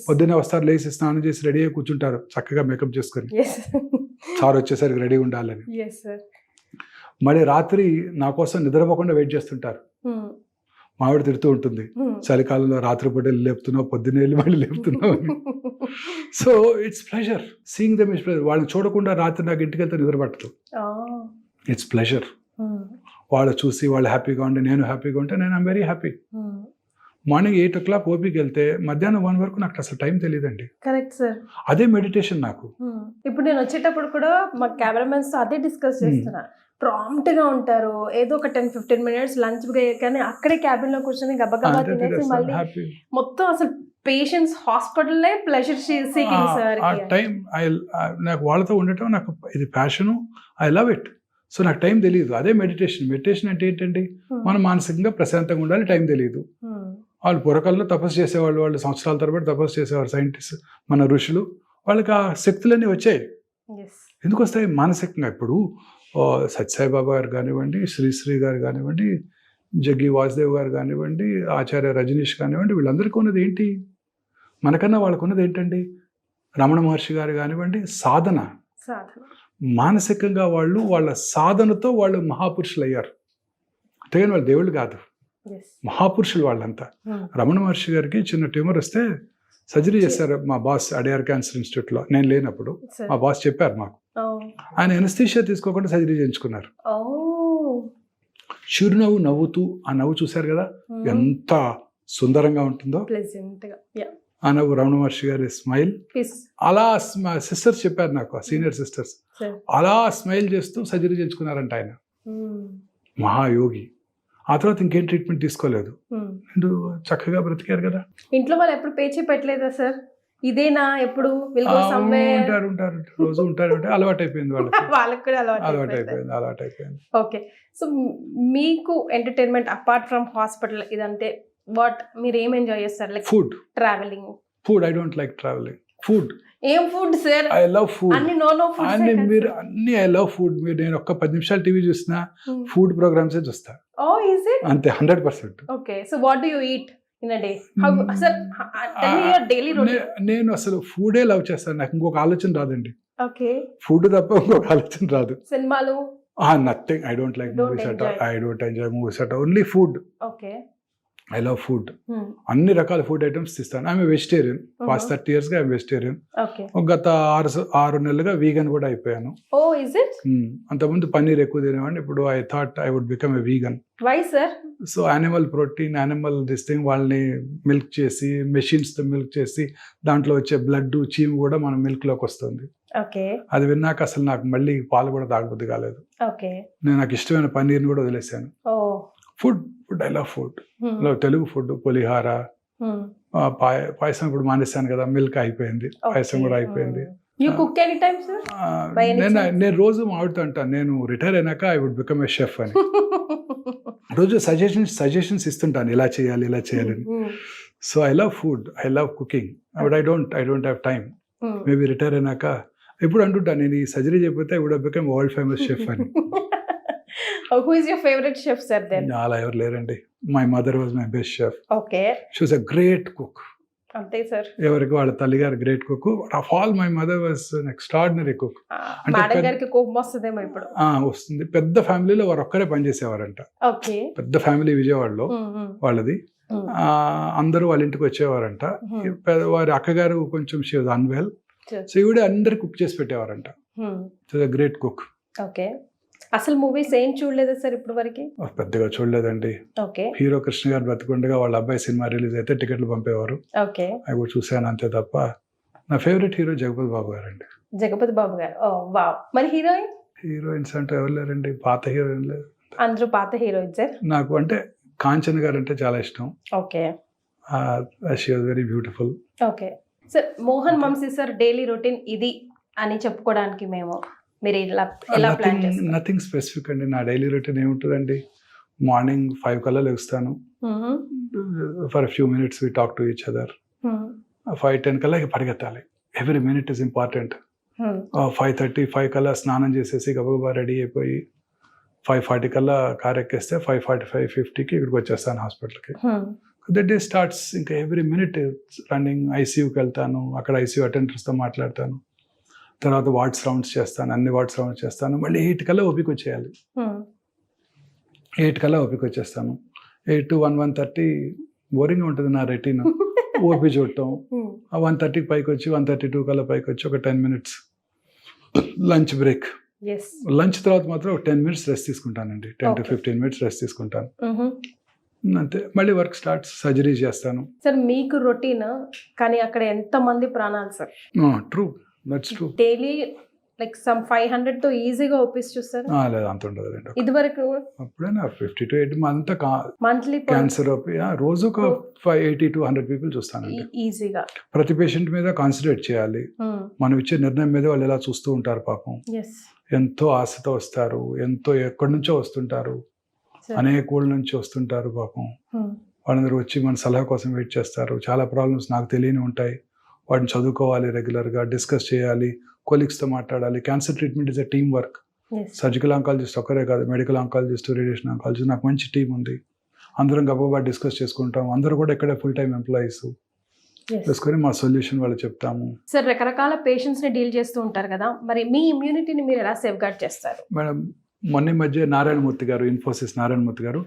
పొద్దున్నే వస్తారు, లేచి స్నానం చేసి రెడీ అయ్యి కూర్చుంటారు చక్కగా మేకప్ చేసుకొని, సార్ వచ్చేసరికి రెడీ ఉండాలని. మళ్ళీ రాత్రి నా కోసం నిద్రపోకుండా వెయిట్ చేస్తుంటారు. మావిడ తిడుతూ ఉంటుంది, చలికాలంలో రాత్రిపూట లేపుతున్నావు, పొద్దున్నే వెళ్ళి మళ్ళీ లేపుతున్నావు అని. So it's pleasure seeing them. It's pleasure. వాళ్ళని చూడకుండా రాత్రి నాకు ఇంటికి వెళ్తే నిద్ర పట్టదు. It's pleasure. వాళ్ళు చూసి వాళ్ళు హ్యాపీగా ఉంటే నేను హ్యాపీగా ఉంటే నేను I'm very happy. Morning 8 o'clock ఓపీకి వెళ్తే మధ్యాహ్నం 1 వరకు నాకు అసలు టైం తెలియదండి. Correct sir. అదే మెడిటేషన్ నాకు. ఇప్పుడు నేను వచ్చేటప్పుడు కూడా మా కెమెరామెన్స్ తో అదే డిస్కస్ చేస్తున్నా. ప్రాంప్ట్ గా ఉంటారు, ఏదో ఒక 10-15 minutes లంచ్ కానీ అక్కడే క్యాబిన్ లో కూర్చొని గబగబా తినేసి మళ్ళీ మొత్తం అసలు patients hospital pleasure seeking sir. ఆ టైం నాకు వాళ్ళతో ఉండటం నాకు ఇది passion, I love it. So నాకు టైం తెలియదు. అదే మెడిటేషన్. మెడిటేషన్ అంటే ఏంటండి? మనం మానసికంగా ప్రశాంతంగా ఉండాలి, టైం తెలియదు. వాళ్ళు పూర్వకాలంలో తపస్సు చేసేవాళ్ళు, వాళ్ళు సంవత్సరాల తరబడి తపస్సు చేసేవారు సైంటిస్ట్, మన ఋషులు. వాళ్ళకి ఆ శక్తులన్నీ వచ్చాయి. ఎందుకు వస్తాయి? మానసికంగా. ఇప్పుడు సత్యసాయిబాబా గారు కానివ్వండి, శ్రీశ్రీ గారు కానివ్వండి, జగ్గి వాసుదేవ్ గారు కానివ్వండి, ఆచార్య రజనీష్ కానివ్వండి, వీళ్ళందరికీ ఉన్నది ఏంటి? మనకన్నా వాళ్ళకు ఉన్నది ఏంటండి? రమణ మహర్షి గారు కానివ్వండి, సాధన. మానసికంగా వాళ్ళు వాళ్ళ సాధనతో వాళ్ళు మహాపురుషులు అయ్యారు. అంతేగాని వాళ్ళు దేవుళ్ళు కాదు, మహాపురుషులు వాళ్ళంతా. రమణ మహర్షి గారికి చిన్న ట్యూమర్ వస్తే సర్జరీ చేశారు మా బాస్ అడియార్ క్యాన్సర్ ఇన్స్టిట్యూట్లో. నేను లేనప్పుడు మా బాస్ చెప్పారు మాకు. ఆయన ఎనస్థీషియా తీసుకోకుండా సర్జరీ చేయించుకున్నారు. చిరునవ్వు నవ్వుతూ, ఆ నవ్వు చూశారు కదా ఎంత సుందరంగా ఉంటుందో. ఆ నవ్వు రమణ మహర్షి గారి స్మైల్. అలా సిస్టర్స్ చెప్పారు నాకు, సీనియర్ సిస్టర్స్, అలా స్మైల్ చేస్తూ సర్జరీ చేయించుకున్నారంట ఆయన. మహాయోగి. ఆ తర్వాత ఇంకేం ట్రీట్మెంట్ తీసుకోలేదు. అండ్ చక్కగా బ్రతికారు కదా. ఇంట్లో వాళ్ళు ఎప్పుడు పేచీ పెట్టలేదా సార్? ఇదేనా ఎప్పుడు will go somewhere? ఉంటారు రోజు ఉంటారు అంటే అలవాటు అయిపోయింది వాళ్ళకి. వాళ్ళకి కూడా అలవాటు అయిపోయింది. ఓకే. సో మీకు ఎంటర్టైన్మెంట్ అపార్ట్ ఫ్రమ్ హాస్పిటల్ ఇదంటే వాట్ మీరు ఏం ఎంజాయ్ చేస్తారు? Like food. Travelling. Food I don't like travelling. Food. ఏం food sir? I love food. అన్ని నో ఫుడ్. అన్ని ఐ లవ్ ఫుడ్. మీరు నేను ఒక్క 10 నిమిషాలు టీవీ చూసినా ఫుడ్ ప్రోగ్రామ్స్ చూస్తా. Oh, is it? అంతే 100%. Okay, so what do you eat in a day? How, sir, tell me your daily routine. నేను అసలు ఫుడే లవ్ చేస్తాను. నాకు ఇంకొక ఆలోచన రాదండి. Okay. ఫుడ్ తప్ప ఇంకొక ఆలోచన రాదు. సినిమాలు? Nothing. I don't like movies at all. I don't enjoy movies at all. Only food. Okay. I love food. అన్ని రకాల ఫుడ్ ఐటమ్స్ తీస్తాను. I'm vegetarian. పాస్ట్ 30 years గా ఐఎమ్ వెజిటేరియన్. గత 6 నెలలుగా వీగన్ కూడా అయిపోయాను. Oh, is it? అంతకుముందు పన్నీర్ ఎక్కువ తినేవాడిని. ఇప్పుడు I thought I would become a vegan. Why, sir? So animal protein, animal this thing వాళ్ళని మిల్క్ చేసి, మెషిన్స్ తో మిల్క్ చేసి, దాంట్లో వచ్చే బ్లడ్, చీము కూడా మన మిల్క్ లోకి వస్తుంది. Okay. అది విన్నాక అసలు నాకు మళ్ళీ పాలు కూడా తాగబుద్ధి కాలేదు. Okay. నేను నాకు ఇష్టమైన పన్నీర్ని కూడా వదిలేసాను. Oh. Food I love food. Telugu food పులిహార, పాయసం ఇప్పుడు మానేశాను కదా, మిల్క్ అయిపోయింది, పాయసం కూడా అయిపోయింది. You cook anytime, sir? By any chance? నేను రోజు మావిడితో అంటాను, నేను రిటైర్ అయినాక I would become a chef అని. రోజు సజెషన్స్ ఇస్తుంటాను, ఇలా చేయాలి అని. So I love food, I love cooking, but I don't have time. Maybe retire అయినాక ఇప్పుడు అంటుంటాను, నేను ఈ సర్జరీ చేయకపోతే I would have become world famous chef అని. Who is your favorite chef, sir, then? అలా ఎవరు లేరండి. My mother was my best chef. Okay. She was a great cook. అంతే సార్. ఎవరికి వాళ్ళ తల్లిగారు great cook. Of all my mother was an extraordinary cook. Madam గారికి కోపం వస్తుందేమో ఇప్పుడు. వస్తుంది. పెద్ద ఫ్యామిలీలో వారు ఒక్కరే పనిచేసేవారంట. ఓకే. పెద్ద ఫ్యామిలీ విజయవాడలో వాళ్ళది. అందరూ వాళ్ళ ఇంటికి వచ్చేవారంట. వారి అక్కగారు కొంచెం షీ వాజ్ అన్వెల్. సో ఈవిడే అందరు కుక్ చేసి పెట్టేవారంట. So great cook. ఓకే. అసలు మూవీస్ ఏం చూడలేదా సార్ ఇప్పుడు వరకు? పెద్దగా చూడలేదండి. ఓకే. హీరో కృష్ణ గారు బతికుండగా వాళ్ళ అబ్బాయి సినిమా రిలీజ్ అయితే టికెట్లు పంపేవారు. ఓకే. అవి కూడా చూసాను అంతే తప్ప. నా ఫేవరెట్ హీరో జగపతి బాబు గారు అండి. జగపతి బాబు గారు. ఓ వావ్. మరి హీరోయిన్స్ అంటే ఎవరు లేరండి, పాత హీరోయిన్ లేదు. అందరూ పాత హీరోయిన్స్ సార్. నాకు అంటే కాంచన గారు అంటే చాలా ఇష్టం. Okay. She was very beautiful. Okay sir. Mohan Vamshi sir daily routine ఇది అని చెప్పుకోవడానికి మీరు ఎలా ప్లాన్ చేస్తారు? నథింగ్ స్పెసిఫిక్ అండి. నా డైలీ రొటీన్ ఏముంటుందండి, మార్నింగ్ 5 కల్లా లెగుస్తాను. For few minutes we talk to each other. 5-10 కల్లా పరిగెత్తాలి. Every minute is important. 5:35 కల్లా స్నానం చేసేసి గబగబా రెడీ అయిపోయి 5:40 కల్లా కార్ ఎక్కేస్తే 5:45-50కి ఇక్కడికి వచ్చేస్తాను హాస్పిటల్కి. That day starts. ఇంకా ఎవ్రీ మినిట్ రన్నింగ్. ఐసీయూకి వెళ్తాను, అక్కడ ఐసీయూ అటెండర్స్తో మాట్లాడతాను. తర్వాత వార్డ్స్ రౌండ్స్ చేస్తాను, అన్ని వార్డ్స్ రౌండ్స్ చేస్తాను. మళ్ళీ 8 కల్లా ఓపిక వచ్చేయాలి. 8 కల్లా ఓపిక వచ్చేస్తాను. 8 to 1:30 బోరింగ్ ఉంటుంది నా రొటీన్. ఓపి చూడటం. 1:30కి పైకి వచ్చి 1:32 కల్లా పైకి వచ్చి ఒక 10 minutes లంచ్ బ్రేక్. లంచ్ తర్వాత మాత్రం ఒక 10 minutes రెస్ట్ తీసుకుంటానండి. 10 to 15 minutes రెస్ట్ తీసుకుంటాను. అంతే. మళ్ళీ వర్క్ స్టార్ట్స్. సర్జరీ చేస్తాను. సార్ మీకు రొటీన్, కానీ అక్కడ ఎంత మంది ప్రాణాలు sir. True, that's true. Daily like some 500 తో ఈజీగా ఓపీస్ చూస్తారు. లేదు, అంత ఉండదు. ఇదివరకు అప్పుడైనా 50 to 80 మంత్లీ క్యాన్సర్ రోజు ఒక 80 to 100 people చూస్తానండి ఈజీగా. ప్రతి పేషెంట్ మీద కాన్సన్ట్రేట్ చేయాలి. మనం ఇచ్చే నిర్ణయం మీద వాళ్ళు ఎలా చూస్తూ ఉంటారు పాపం. ఎంతో ఆశతో వస్తారు, ఎంతో ఎక్కడి నుంచో వస్తుంటారు, అనేక ఊళ్ళ నుంచి వస్తుంటారు పాపం. వాళ్ళందరూ వచ్చి మన సలహా కోసం వెయిట్ చేస్తారు. చాలా ప్రాబ్లమ్స్ నాకు తెలియని ఉంటాయి. వాటిని చదువుకోవాలి, రెగ్యులర్గా డిస్కస్ చేయాలి, కొలీగ్స్తో మాట్లాడాలి. Cancer treatment is a team work. Surgical oncologist ఒక్కరే కాదు, మెడికల్ ఆంకాలజిస్ట్, రేడియేషన్ ఆంకాలజిస్ట్, నాకు మంచి టీం ఉంది. అందరం గబగబా డిస్కస్ చేసుకుంటాం. అందరూ కూడా ఇక్కడే ఫుల్ టైం ఎంప్లాయీస్. చేసుకొని మా సొల్యూషన్ వాళ్ళు చెప్తాము. సార్ రకరకాల పేషెంట్స్ ని డీల్ చేస్తూ ఉంటారు కదా, మరి మీ ఇమ్యూనిటీని మీరు ఎలా సేఫ్ గార్డ్ చేస్తారు? మేడం, మొన్న మధ్య నారాయణమూర్తి గారు, ఇన్ఫోసిస్ నారాయణమూర్తి గారు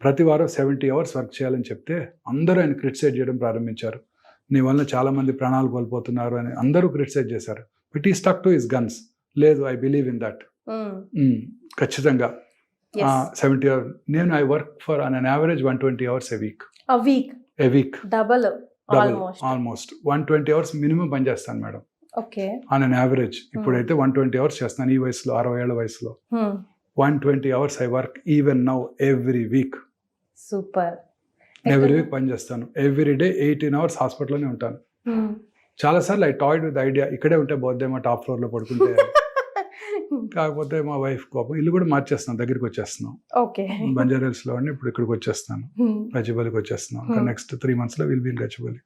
ప్రతి వారం 70 hours వర్క్ చేయాలని చెప్తే అందరూ ఆయన క్రిటిసైజ్ చేయడం ప్రారంభించారు. నీ వల్ల చాలా మంది ప్రాణాలు కోల్పోతున్నారు అని అందరూ క్రిటిసైజ్ చేశారు. బట్ ఈ స్టక్ టు హిస్ గన్స్. లేదు, ఐ బిలీవ్ ఇన్ దట్. ఖచ్చితంగా 70 hours. నేను I work for an average 120 hours a week. Double almost 120 hours minimum పని చేస్తాను madam. Okay. On an average. ఇప్పుడైతే 120 hours చేస్తాను. ఈ వయసులో, 60 ఏళ్ల వయసులో 120 hours I work even now every week. Super. Every week పని చేస్తాను. ఎవ్రీ డే 18 hours హాస్పిటల్లోనే ఉంటాను. చాలాసార్లు ఐ టాయ్డ్ విత్ ఐడియా ఇక్కడే ఉంటే బోద్దేమో టాప్ ఫ్లోర్లో పడుకుంటే. కాకపోతే మా వైఫ్ కోపం, ఇల్లు కూడా మార్చేస్తున్నాం, దగ్గరికి వచ్చేస్తున్నాం. ఓకే. బంజారాహిల్స్లో ఉండి ఇప్పుడు ఇక్కడికి వచ్చేస్తాను, గచ్చిబౌలికి వచ్చేస్తున్నాం. నెక్స్ట్ 3 monthsలో will be in Gachibowli.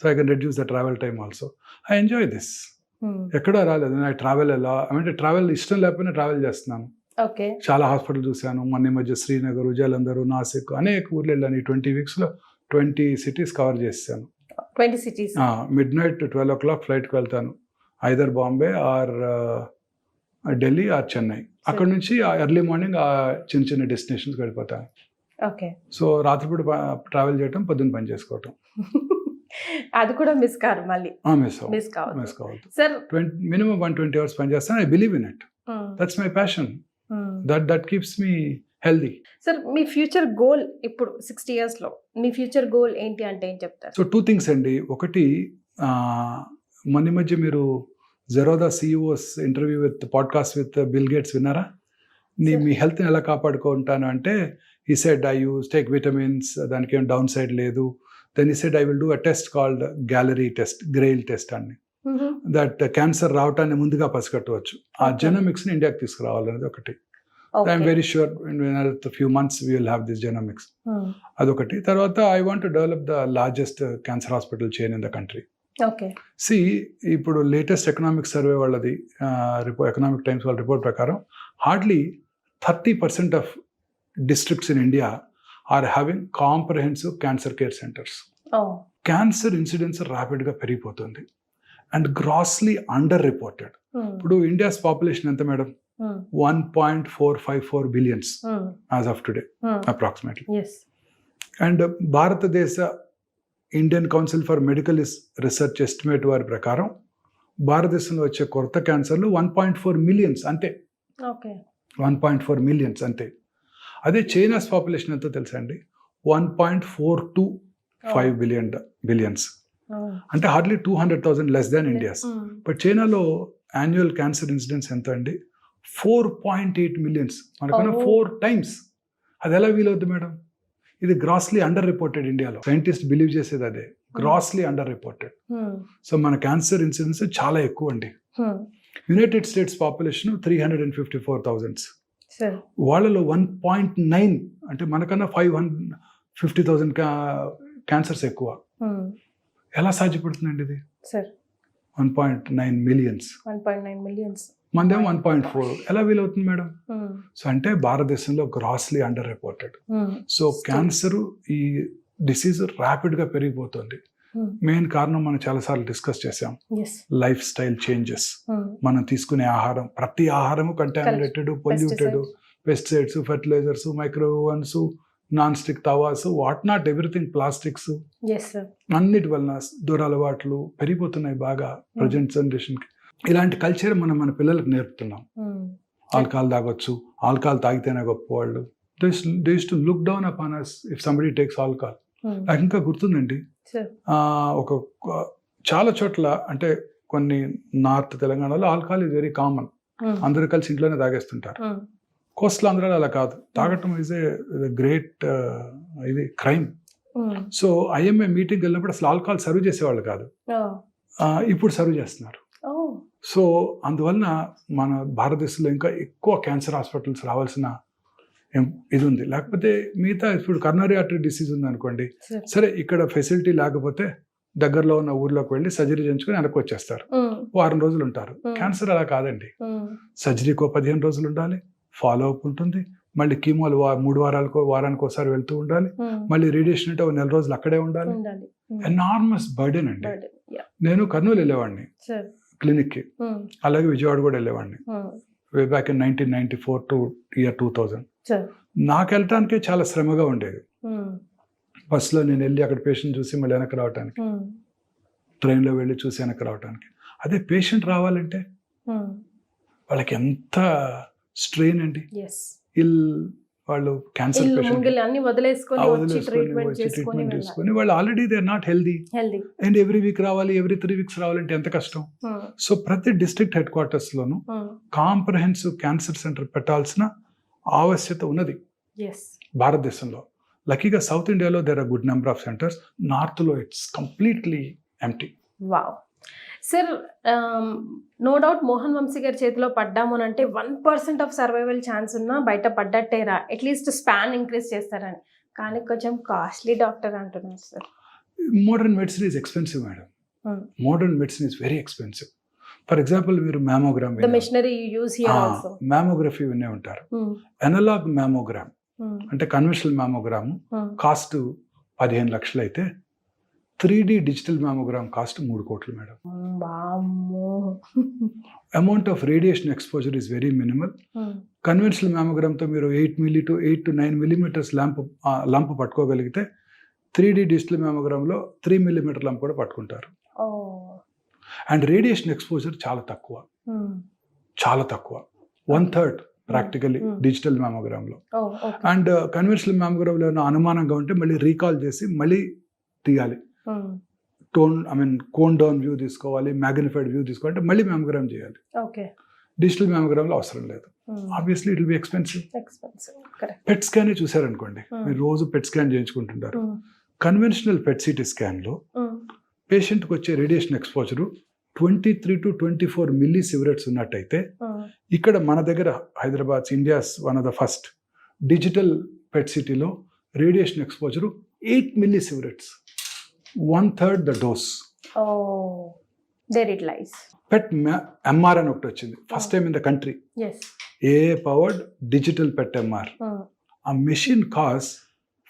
So I can reduce the travel time also. I enjoy this. ఎక్కడా రాలేదు. ఐ ట్రావెల్ ఎలా అంటే ట్రావెల్ ఇష్టం లేకపోయినా ట్రావెల్ చేస్తున్నాను. ఓకే. చాలా హాస్పిటల్ చూశాను. మొన్న మధ్య శ్రీనగర్, జలంధర్, నాసిక్ అనేక ఊర్లు వెళ్ళాను. ఈ 20 weeksలో 20 cities కవర్ చేశాను. 20 cities. midnight 12 o'clock ఫ్లైట్కి వెళ్తాను. Either Bombay or Delhi or Chennai. అక్కడ నుంచి ఎర్లీ మార్నింగ్ చిన్న చిన్న డెస్టినేషన్స్కి వెళ్ళిపోతాను. ఓకే. సో రాత్రిపూట ట్రావెల్ చేయటం, పొద్దున్న పని చేసుకోవటం. అది కూడా మిస్ కాదు మళ్ళీ. మిస్ కావద్దు. సార్ మినిమం 120 hours పని చేస్తాను. I believe in it. That's my passion. That keeps me healthy. Sir me future goal ఇప్పుడు 60 yearsలో మీ ఫ్యూచర్ గోల్ ఏంటి అంటే ఏం చెప్తారు? సో 2 things అండి. ఒకటి, మొన్న మధ్య మీరు Zerodha CEO's interview with podcast with bill gates విన్నారా? మీ హెల్త్ని ఎలా కాపాడుకుంటాను అంటే he said I use take vitamins, దానికి ఏం డౌన్ సైడ్ లేదు. then he said I will do a test called Galleri test, Grail test అని. దట్ క్యాన్సర్ రావటాన్ని ముందుగా పసిగట్టవచ్చు. ఆ జెనోమిక్స్ని ఇండియాకి తీసుకురావాలనేది ఒకటి. I'm very sure in few months we will have this genomics. అదొకటి. తర్వాత I want to develop the largest cancer hospital chain in the country. See ఇప్పుడు లేటెస్ట్ ఎకనామిక్ సర్వే వాళ్ళది, ఎకనామిక్ టైమ్స్ వాళ్ళ రిపోర్ట్ ప్రకారం hardly 30% of districts in India are having comprehensive cancer care centres. Cancer incidence ర్యాపిడ్గా పెరిగిపోతుంది and grossly under reported. ఇప్పుడు India's population ఎంత madam? 1.454 billion as of today, approximately. Yes. And భారతదేశ Indian council for medical research estimate వారి ప్రకారం భారతదేశంలో వచ్చే కొత్త క్యాన్సర్లు 1.4 million అంతే. 1.4 million అంతే. అదే చైనాస్ పాపులేషన్ ఎంతో తెలుసా అండి? 1.425 billion. అంటే hardly 200,000 less than India's. But చైనాలో యాన్యువల్ క్యాన్సర్ ఇన్సిడెన్స్ ఎంత అండి? 4.8 million. మనకన్నా 4 times. అది ఎలా వీలవుద్ది మేడం? ఇది గ్రాస్లీ అండర్ రిపోర్టెడ్ ఇండియాలో. సైంటిస్ట్ బిలీవ్ చేసేది అదే, గ్రాస్లీ అండర్ రిపోర్టెడ్. సో మన క్యాన్సర్ ఇన్సిడెన్స్ చాలా ఎక్కువ అండి. United states population 354,000. వాళ్ళలో 1.9 అంటే మనకన్నా 550,000 క్యాన్సర్స్ ఎక్కువ. ఎలా సాధ్యపడుతుందండి ఇది? 1.9 million. మనదేమో 1.4. ఎలా వీలవుతుంది మేడం? సో అంటే భారతదేశంలో grossly under reported. So cancer ఈ డిసీజ్ ర్యాపిడ్గా పెరిగిపోతుంది. మెయిన్ కారణం మనం చాలాసార్లు డిస్కస్ చేసాం, లైఫ్ స్టైల్ చేంజెస్. మనం తీసుకునే ఆహారం, ప్రతి ఆహారము contaminated, polluted, pesticides, fertilisers, microwaves, non stick tawas, what not everything, plastics, అన్నిటి వలన దురలవాట్లు పెరిగిపోతున్నాయి బాగా ప్రజెంట్ జనరేషన్కి. ఇలాంటి కల్చర్ మనం మన పిల్లలకు నేర్పుతున్నాం. ఆల్కహాల్ తాగొచ్చు, ఆల్కహాల్ తాగితేనే గొప్పవాళ్ళు. They use to look down upon us if somebody takes alcohol. నాకు ఇంకా గుర్తుందండి, ఒక చాలా చోట్ల అంటే కొన్ని నార్త్ తెలంగాణలో ఆల్కహాల్ ఇస్ వెరీ కామన్. అందరూ కలిసి ఇంట్లోనే తాగేస్తుంటారు. కోస్టల్ ఆంధ్రాలో అలా కాదు. తాగటం ఈజ్ ఏ గ్రేట్ ఇది క్రైమ్. సో IMA మీటింగ్కి వెళ్ళినప్పుడు అసలు ఆల్కహాల్ సర్వ్ చేసేవాళ్ళు కాదు, ఇప్పుడు సర్వ్ చేస్తున్నారు. సో అందువలన మన భారతదేశంలో ఇంకా ఎక్కువ క్యాన్సర్ హాస్పిటల్స్ రావాల్సిన ఇది ఉంది. లేకపోతే మిగతా ఇప్పుడు కరోనరీ ఆర్టరీ డిసీజ్ ఉంది అనుకోండి, సరే ఇక్కడ ఫెసిలిటీ లేకపోతే దగ్గరలో ఉన్న ఊర్లోకి వెళ్ళి సర్జరీ చేయించుకొని వెనక్కి వచ్చేస్తారు, వారం రోజులు ఉంటారు. క్యాన్సర్ అలా కాదండి. సర్జరీకో 15 రోజులు ఉండాలి, ఫాలో అప్ ఉంటుంది, మళ్ళీ కీమోలు 3 వారానికి ఒకసారి వెళ్తూ ఉండాలి, మళ్ళీ రేడియేషన్ అంటే 1 నెల రోజులు అక్కడే ఉండాలి. ఎనార్మస్ బర్డెన్ అండి. నేను కర్నూలు వెళ్ళేవాడిని క్లినిక్కి, అలాగే విజయవాడ కూడా వెళ్ళేవాడిని వే బ్యాక్ ఇన్ 1994 to 2000. నాకు వెళ్ళటానికే చాలా శ్రమగా ఉండేది. బస్సులో నేను వెళ్ళి అక్కడ పేషెంట్ చూసి మళ్ళీ వెనక్కి రావడానికి, ట్రైన్లో వెళ్ళి చూసి వెనక్కి రావడానికి. అదే పేషెంట్ రావాలంటే వాళ్ళకి ఎంత స్ట్రెయిన్ అండి. వాళ్ళు క్యాన్సర్ పేషెంట్ ట్రీట్మెంట్ తీసుకొని వాళ్ళు already they are not healthy and every week రావాలి, ఎవ్రీ 3 weeks రావాలంటే ఎంత కష్టం. సో ప్రతి డిస్ట్రిక్ట్ హెడ్ క్వార్టర్స్ లోను కాంప్రహెన్సివ్ క్యాన్సర్ సెంటర్ పెట్టాల్సిన ఆవశ్యకత ఉన్నది భారతదేశంలో. లక్కీగా సౌత్ ఇండియాలో there are good number of centres, నార్త్లో it's completely empty. Wow sir, no doubt Mohan Vamsi గారి చేతిలో పడ్డాము అని అంటే 1% ఆఫ్ సర్వైవల్ ఛాన్స్ ఉన్నా బయట పడ్డట్టేరా, అట్లీస్ట్ స్పాన్ ఇంక్రీజ్ చేస్తారని. కానీ కొంచెం కాస్ట్లీ డాక్టర్ అంటున్నారు sir. Modern medicine is expensive madam. Modern medicine is very expensive. For example మీరు mammogram, the machinery you use here also, mammography వినే ఉంటారు. ఎనలాగ్ మ్యామోగ్రామ్ అంటే కన్వెన్షనల్ మ్యామోగ్రామ్ కాస్ట్ 15 లక్షలు అయితే 3D డిజిటల్ మ్యామోగ్రామ్ కాస్ట్ 3 కోట్లు madam. Amount of radiation exposure is very minimal. Conventional మ్యామోగ్రామ్తో మీరు 8 to 9 millimeters lump పట్టుకోగలిగితే 3D డిజిటల్ మ్యామోగ్రామ్లో 3 millimeter లంప్ కూడా పట్టుకుంటారు. అండ్ రేడియేషన్ ఎక్స్పోజర్ చాలా తక్కువ, 1/3 ప్రాక్టికలీ డిజిటల్ మ్యామోగ్రామ్లో. అండ్ కన్వెన్షనల్ మ్యామోగ్రామ్లో ఏమైనా అనుమానంగా ఉంటే మళ్ళీ రీకాల్ చేసి మళ్ళీ తీయాలి. కోన్ డౌన్ వ్యూ తీసుకోవాలి, మ్యాగ్నిఫైడ్ వ్యూ తీసుకోవాలి, అంటే మళ్ళీ మ్యామోగ్రామ్ చేయాలి. డిజిటల్ మ్యామోగ్రామ్లో అవసరం లేదు. Obviously it will be expensive. PET scan చూసారనుకోండి, మీరు రోజు పెట్ స్కాన్ చేయించుకుంటుంటారు. కన్వెన్షనల్ పెట్ సిటీ స్కాన్లో పేషెంట్కి వచ్చే రేడియేషన్ ఎక్స్పోజరు 23 to 24 millisieverts ఉన్నట్టయితే, ఇక్కడ మన దగ్గర Hyderabad India's one of the first digital PET సిటీలో radiation exposure 8 millisieverts, 1/3 the dose. PET MR అని ఒకటి వచ్చింది, first time in the country, AI powered digital PET MR. ఆ machine cost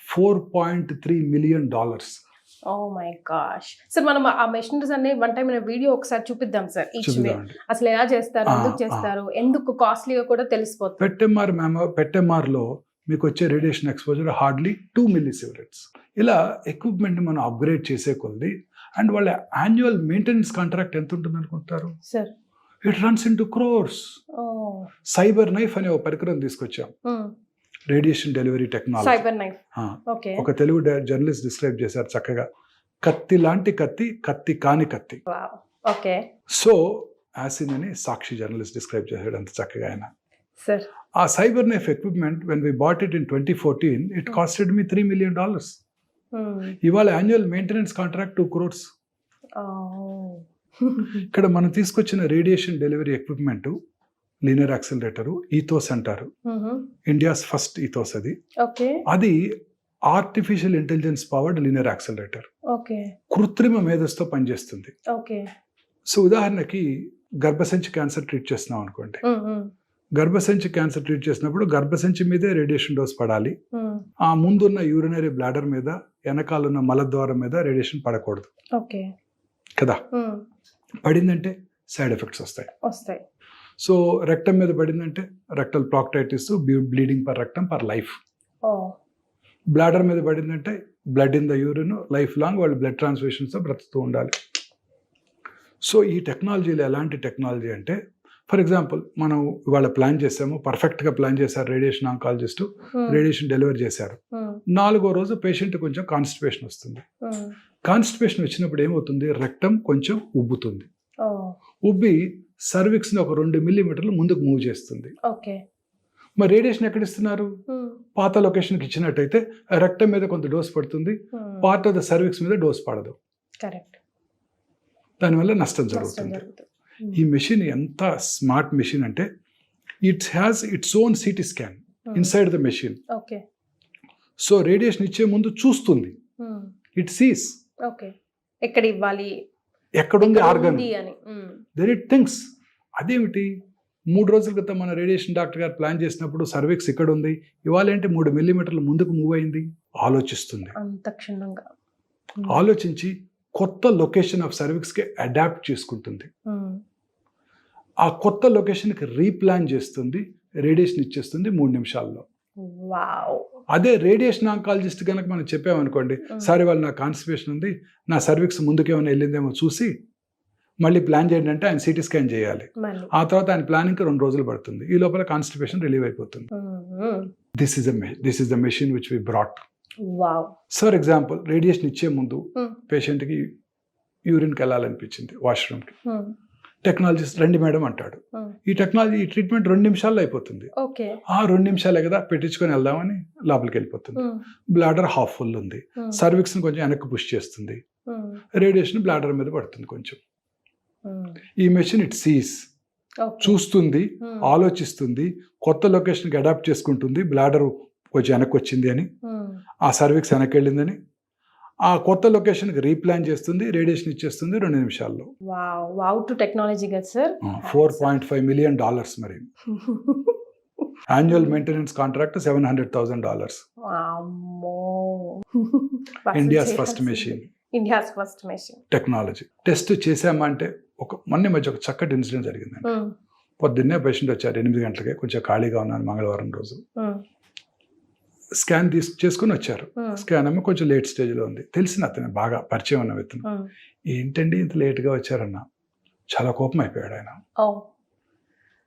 $4.3 million. Oh my gosh sir, మనం ఆ machineries అన్ని one time video ఒకసారి చూపిద్దాం సార్. అసలు ఎలా చేస్తారు, ఎందుకు చేస్తారు, ఎందుకు కాస్ట్లీగా కూడా తెలిసిపోతుంది. పెట్ ఎంఆర్లో మీకు వచ్చే రేడియేషన్ ఎక్స్పోజర్ హార్డ్లీ 2 millisieverts. ఇలా ఎక్విప్మెంట్ మనం అప్గ్రేడ్ చేసే కొద్ది, అండ్ వాళ్ళ యాన్యువల్ మెయింటెనెన్స్ కాంట్రాక్ట్ ఎంత ఉంటుంది అనుకుంటారు sir? It runs in to crores. Cyber knife అనే ఒక పరికరం తీసుకొచ్చాం, radiation delivery technology. Cyber knife ఒక తెలుగు జర్నలిస్ట్ డిస్క్రైబ్ చేశారు చక్కగా, కత్తి లాంటి కత్తి, కత్తి కాని కత్తి. సో యాసిన్ అని సాక్షి జర్నలిస్ట్ డిస్క్రైబ్ చేశాడు అంత చక్కగా ఆయన. ఆ cyber knife equipment when we bought it in 2014, it costed me $3 million. ఇవాళ యాన్యువల్ మెయింటెనెన్స్ కాంట్రాక్ట్ 2 crores. ఇక్కడ మనం తీసుకొచ్చిన radiation delivery equipment linear accelerator, ethos అంటారు, ఇండియాస్ ఫస్ట్ ఈథోస్. అది artificial intelligence powered linear accelerator, కృత్రిమ మేధస్తో పనిచేస్తుంది. సో ఉదాహరణకి గర్భసంచి క్యాన్సర్ ట్రీట్ చేస్తున్నాం అనుకోండి, గర్భసంచి క్యాన్సర్ ట్రీట్ చేసినప్పుడు గర్భసంచి మీదే రేడియేషన్ డోస్ పడాలి. ఆ ముందున్న యూరినరీ బ్లాడర్ మీద, వెనకాలన్న మలద్వారం మీద రేడియేషన్ పడకూడదు కదా. పడిందంటే సైడ్ ఎఫెక్ట్స్ వస్తాయి. సో రెక్టమ్ మీద పడిందంటే rectal proctitis, bleeding per rectum per life. Bladder మీద పడిందంటే blood in the urine, life long వాళ్ళు బ్లడ్ ట్రాన్స్ఫ్యూషన్స్తో బ్రతుకుతూ ఉండాలి. సో ఈ టెక్నాలజీలో ఎలాంటి టెక్నాలజీ అంటే, ఫర్ ఎగ్జాంపుల్ మనం ఇవాళ ప్లాన్ చేసాము, పర్ఫెక్ట్గా ప్లాన్ చేశారు రేడియేషన్ ఆంకాలజిస్ట్, రేడియేషన్ డెలివరీ చేశారు. 4వ రోజు పేషెంట్ కొంచెం కాన్స్టిపేషన్ వస్తుంది. కాన్స్టిపేషన్ వచ్చినప్పుడు ఏమవుతుంది, రెక్టమ్ కొంచెం ఉబ్బుతుంది. ఉబ్బి సర్విక్స్ని ఒక 2 millimeters ముందుకు మూవ్ చేస్తుంది. మరి రేడియేషన్ ఎక్కడ ఇస్తున్నారు? పాత లొకేషన్కి ఇచ్చినట్టయితే రెక్టమ్ మీద కొంత డోస్ పడుతుంది, పార్ట్ ఆఫ్ ద సర్విక్స్ మీద డోస్ పడదు. దానివల్ల నష్టం జరుగుతుంది. ఈ మెషిన్ ఎంత స్మార్ట్ మెషిన్ అంటే, it has its own CT scan inside the machine. So radiation ఇచ్చే ముందు చూస్తుంది, ఇట్ సీస్ ఎక్కడ ఇవ్వాలి, ఎక్కడుంది ఆర్గన్, దెన్ ఇట్ థింక్స్. అదేమిటి, 3 రోజుల క్రితం మన రేడియేషన్ డాక్టర్ గారు ప్లాన్ చేసినప్పుడు సర్విక్స్ ఇక్కడ ఉంది, ఇవాళ ఏంటి 3 millimeters ముందుకు మూవ్ అయింది. ఆలోచిస్తుంది, ఆలోచించి కొత్త లొకేషన్ ఆఫ్ సర్విక్స్కి అడాప్ట్ చేసుకుంటుంది. ఆ కొత్త లొకేషన్కి రీప్లాన్ చేస్తుంది, రేడియేషన్ ఇచ్చేస్తుంది 3 నిమిషాల్లో. అదే రేడియేషన్ ఆంకాలజిస్ట్ కనుక మనం చెప్పామనుకోండి, సరే వాళ్ళు నా కాన్స్టిపేషన్ ఉంది, నా సర్విక్స్ ముందుకేమైనా వెళ్ళిందేమో చూసి మళ్ళీ ప్లాన్ చేయండి అంటే ఆయన సిటీ స్కాన్ చేయాలి. ఆ తర్వాత ఆయన ప్లానింగ్ 2 రోజులు పడుతుంది. ఈ లోపల కాన్స్టిపేషన్ రిలీవ్ అయిపోతుంది. This is the machine which we brought. For example, radiation ఇచ్చే ముందు పేషెంట్కి యూరిన్కి వెళ్ళాలనిపించింది, వాష్రూమ్కి. టెక్నాలజిస్ట్ రండి మేడం అంటాడు. ఈ ట్రీట్మెంట్ 2 నిమిషాల్లో అయిపోతుంది. ఓకే. ఆ 2 నిమిషాలే కదా పెట్టించుకొని వెళ్దామని లోపలికి వెళ్ళిపోతుంది. బ్లాడర్ హాఫ్ ఫుల్ ఉంది, సర్విక్స్ కొంచెం వెనక్కి పుష్ చేస్తుంది, రేడియేషన్ బ్లాడర్ మీద పడుతుంది కొంచెం. ఈ మెషిన్ ఇట్ సీస్, చూస్తుంది, ఆలోచిస్తుంది, కొత్త లొకేషన్కి అడాప్ట్ చేసుకుంటుంది. బ్లాడర్ కొంచెం వెనక్కి వచ్చింది అని, ఆ సర్విక్స్ వెనక్కి వెళ్ళిందని, ఆ కొత్త లొకేషన్కి రీప్లాన్ చేస్తుంది, రేడియేషన్ ఇచ్చేస్తుంది 2 నిమిషాల్లో. వావ్ టు టెక్నాలజీ కదా సార్. $4.5 million మరి. Annual maintenance contract $700,000. India's first machine technology. Test చేసామంటే మొన్న మధ్య ఒక చక్కటి ఇన్సిడెంట్ జరిగిందండి. పొద్దున్నే పేషెంట్ వచ్చారు 8 గంటలకే, కొంచెం ఖాళీగా ఉన్నాను మంగళవారం రోజు. స్కాన్ చేసుకుని వచ్చారు. స్కాన్ ఏమో కొంచెం లేట్ స్టేజ్లో ఉంది. తెలిసిన అతను, బాగా పరిచయం ఉన్న వ్యక్తిని. ఏంటండి ఇంత లేట్గా వచ్చారన్నా, చాలా కోపం అయిపోయాడు ఆయన.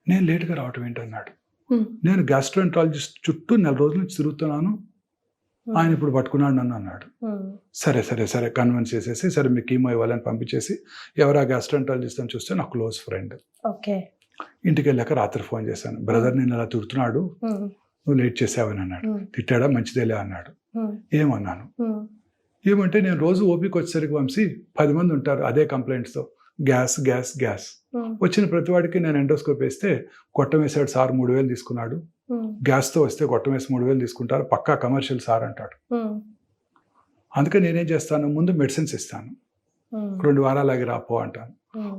నేను లేట్గా రావటం ఏంటన్నాడు. నేను గ్యాస్ట్రోఎంట్రాలజిస్ట్ చుట్టూ 4 రోజుల నుంచి తిరుగుతున్నాను, ఆయన ఇప్పుడు పట్టుకున్నాడు నన్ను అన్నాడు. సరే కన్విన్స్ చేసేసి, సరే మీకు కీమో ఇవ్వాలని పంపించేసి, ఎవరా గ్యాస్ట్రోఎంట్రాలజిస్ట్ అని చూస్తే నా క్లోజ్ ఫ్రెండ్. ఇంటికి వెళ్ళాక రాత్రి ఫోన్ చేశాను, బ్రదర్ నేను అలా తిడుతున్నాడు, నువ్వు లేట్ చేసావని అన్నాడు. తిట్టాడా? మంచిదేలే అన్నాడు. ఏమన్నాను, ఏమంటే నేను రోజు ఓపిక వచ్చేసరికి వంశీ 10 మంది ఉంటారు అదే కంప్లైంట్స్తో, గ్యాస్ గ్యాస్ గ్యాస్. వచ్చిన ప్రతి వాడికి నేను ఎండోస్కోప్ వేస్తే గొట్టం వేసాడు సార్ 3,000 తీసుకున్నాడు, గ్యాస్తో వస్తే గొట్టం వేసి 3,000 తీసుకుంటారు, పక్కా కమర్షియల్ సార్ అంటాడు. అందుకే నేనేం చేస్తాను, ముందు మెడిసిన్స్ ఇస్తాను, 2 వారాలు ఆగి రాపో అంటాను.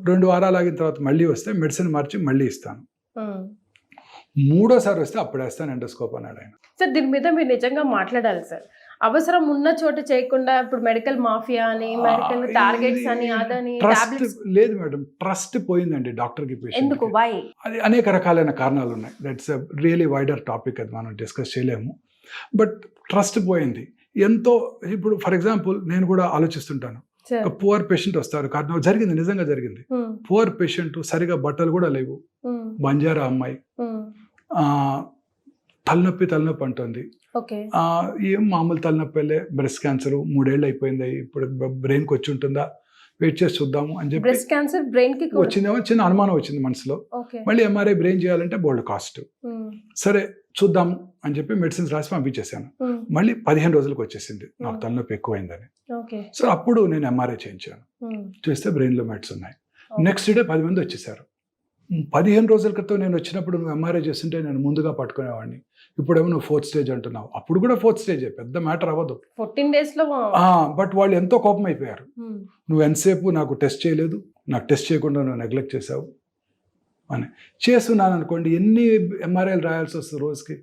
2 వారాలు ఆగిన తర్వాత మళ్ళీ వస్తే మెడిసిన్ మార్చి మళ్ళీ ఇస్తాను. 3వ వస్తే అప్పుడు వేస్తాను ఎండోస్కోప్ అన్నాడు ఆయన. సార్ దీని మీద మీరు నిజంగా మాట్లాడాలి సార్. అవసరం ఉన్న చోట చేయకుండా ఇప్పుడు మెడికల్ మాఫియా అని, మెడికల్ టార్గెట్స్ అని, అదని లేదు మేడం, ట్రస్ట్ పోయిందండి డాక్టర్కి పేషెంట్. ఎందుకు? వై? అది అనేక రకాలైన కారణాలు ఉన్నాయి. That's a really wider topic, అది మనం డిస్కస్ చేయలేము. బట్ ట్రస్ట్ పోయింది ఎంతో. ఇప్పుడు ఫర్ ఎగ్జాంపుల్ నేను కూడా ఆలోచిస్తుంటాను, ఒక పువర్ పేషెంట్ వస్తారు, కారణం జరిగింది, నిజంగా జరిగింది. పువర్ పేషెంట్, సరిగా బట్టలు కూడా లేవు, బంజారా అమ్మాయి, తలనొప్పి అంటుంది. ఏం మామూలు తలనొప్పి, బ్రెస్ట్ క్యాన్సర్ 3 ఏళ్ళు అయిపోయింది, ఇప్పుడు బ్రెయిన్కి వచ్చి ఉంటుందా, వెయిట్ చేసి చూద్దాము అని చెప్పి. బ్రెస్ట్ క్యాన్సర్ బ్రెయిన్ కి వచ్చిందేమో, చిన్న అనుమానం వచ్చింది మనసులో. మళ్ళీ ఎంఆర్ఐ బ్రెయిన్ చేయాలంటే బోల్డ్ కాస్ట్. సరే చూద్దాము అని చెప్పి మెడిసిన్స్ రాసి పంపించేశాను. మళ్ళీ 15 రోజులకు వచ్చేసింది నాకు తలనొప్పి ఎక్కువైందని. సో అప్పుడు నేను ఎంఆర్ఐ చేయించాను. చేస్తే బ్రెయిన్లో మెట్స్ ఉన్నాయి. నెక్స్ట్ డే 10 మంది వచ్చేసారు. 15 రోజుల క్రితం నేను వచ్చినప్పుడు నువ్వు ఎంఆర్ఐ చేస్తుంటే నేను ముందుగా పట్టుకునేవాడిని, ఇప్పుడేమో నువ్వు 4th స్టేజ్ అంటున్నావు. అప్పుడు కూడా 4th స్టేజే, పెద్ద మ్యాటర్ అవ్వదు 14 days లో. బట్ వాళ్ళు ఎంతో కోపం అయిపోయారు. నువ్వు ఎంతసేపు నాకు టెస్ట్ చేయలేదు, నాకు టెస్ట్ చేయకుండా నువ్వు నెగ్లెక్ట్ చేసావు అని. చేస్తున్నాను అనుకోండి, ఎన్ని ఎంఆర్ఐలు రాయాల్సి వస్తుంది రోజుకి.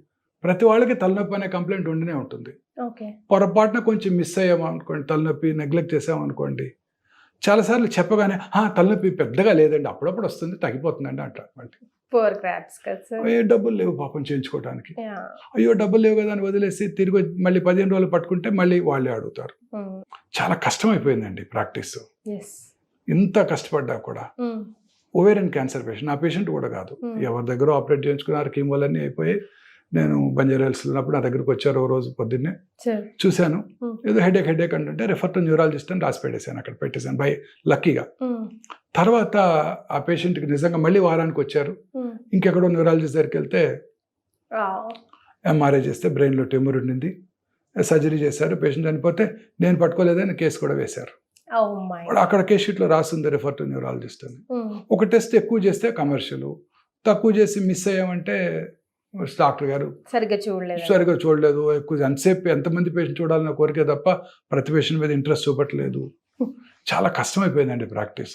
ప్రతి వాళ్ళకి తలనొప్పి అనే కంప్లైంట్ ఉండినే ఉంటుంది. పొరపాటున కొంచెం మిస్ అయ్యాము అనుకోండి, తలనొప్పి నెగ్లెక్ట్ చేసామనుకోండి, చాలాసార్లు చెప్పగానే తలనొప్పి పెద్దగా లేదండి, అప్పుడప్పుడు వస్తుంది, తగ్గిపోతుందండి అంటారు. మళ్ళీ అయ్యో డబ్బులు లేవు పాపం చేయించుకోవడానికి, అయ్యో డబ్బులు లేవు కదా అని వదిలేసి తిరిగి మళ్ళీ 15 రోజులు పట్టుకుంటే మళ్ళీ వాళ్ళే అడుగుతారు. చాలా కష్టం అయిపోయిందండి ప్రాక్టీస్. ఇంత కష్టపడ్డా కూడా. ఓవేరియన్ క్యాన్సర్ పేషెంట్, నా పేషెంట్ కూడా కాదు, ఎవరి దగ్గర ఆపరేట్ చేయించుకున్నారు, కీమోలన్నీ అయిపోయి, నేను బంజారా హిల్స్ ఉన్నప్పుడు నా దగ్గరకు వచ్చారు ఓ రోజు పొద్దున్నే, చూశాను, ఏదో హెడేక్ అంటే రెఫర్ టు న్యూరాలజిస్ట్ అని రాసి పెట్టేశాను, అక్కడ పెట్టేశాను బై లక్కీగా. తర్వాత ఆ పేషెంట్కి నిజంగా మళ్ళీ వారానికి వచ్చారు, ఇంకెక్కడో న్యూరాలజిస్ట్ దగ్గరికి వెళ్తే ఎంఆర్ఐ చేస్తే బ్రెయిన్లో ట్యూమర్ ఉండింది, సర్జరీ చేశారు, పేషెంట్ చనిపోతే నేను పట్టుకోలేదని కేసు కూడా వేశారు. అక్కడ కేస్ షీట్లో రాసింది రెఫర్ టు న్యూరాలజిస్ట్ అని. ఒక టెస్ట్ ఎక్కువ చేస్తే కమర్షియల్, తక్కువ చేసి మిస్ అయ్యామంటే డాక్టర్ గారు సరిగ్గా చూడలేదు, ఎక్కువ ఎంతసేపు ఎంతమంది పేషెంట్ చూడాలన్న కోరికే తప్ప ప్రతి పేషెంట్ మీద ఇంట్రెస్ట్ చూపట్లేదు. చాలా కష్టమైపోయిందండి ప్రాక్టీస్.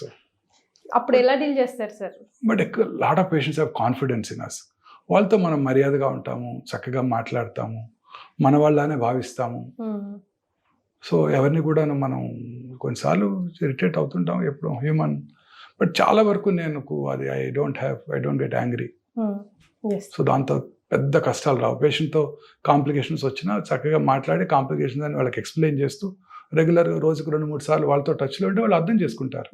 అప్పుడు ఎలా డీల్ చేస్తారు sir? But lot of patients have confidence in us. వాళ్ళతో మనం మర్యాదగా ఉంటాము, చక్కగా మాట్లాడతాము, మన వాళ్ళనే భావిస్తాము. సో ఎవరిని కూడా మనం కొన్నిసార్లు ఇరిటేట్ అవుతుంటాం, ఎప్పుడు హ్యూమన్. బట్ చాలా వరకు నేను అది I don't get angry. So దాంతో పెద్ద కష్టాలు రావు. పేషెంట్తో కాంప్లికేషన్స్ వచ్చినా చక్కగా మాట్లాడి కాంప్లికేషన్స్ అని వాళ్ళకి ఎక్స్ప్లెయిన్ చేస్తూ రెగ్యులర్గా రోజుకు 2-3 సార్లు వాళ్ళతో టచ్లో ఉంటే వాళ్ళు అర్థం చేసుకుంటారు.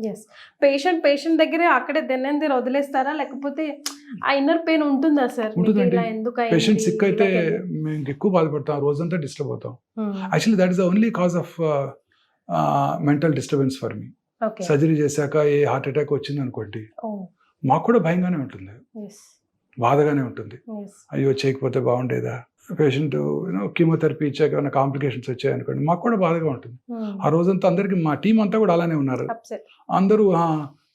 పేషెంట్ దగ్గరే అక్కడే దెన్నంది వదిలేస్తారా, లేకపోతే ఆ ఇన్నర్ పెయిన్ ఉంటుందా సార్? ఉంటుందండి. పేషెంట్ సిక్ అయితే మేము ఎక్కువ బాధపడతాం, రోజంతా డిస్టర్బ్ అవుతాం. Actually that is the only cause of mental disturbance for me. Surgery చేశాక ఏ హార్ట్ అటాక్ వచ్చింది అనుకోండి, మాకు కూడా భయంగానే ఉంటుంది, ఎస్ బాధగానే ఉంటుంది. ఎస్ అయ్యో చేయకపోతే బాగుండేదా, పేషెంట్ కీమోథెరపీ ఇచ్చాక ఏమైనా కాంప్లికేషన్స్ వచ్చాయనుకోండి మాకు కూడా బాధగా ఉంటుంది. ఆ రోజంతా అందరికీ మా టీం అంతా కూడా అలానే ఉన్నారు. అప్సెట్. అందరూ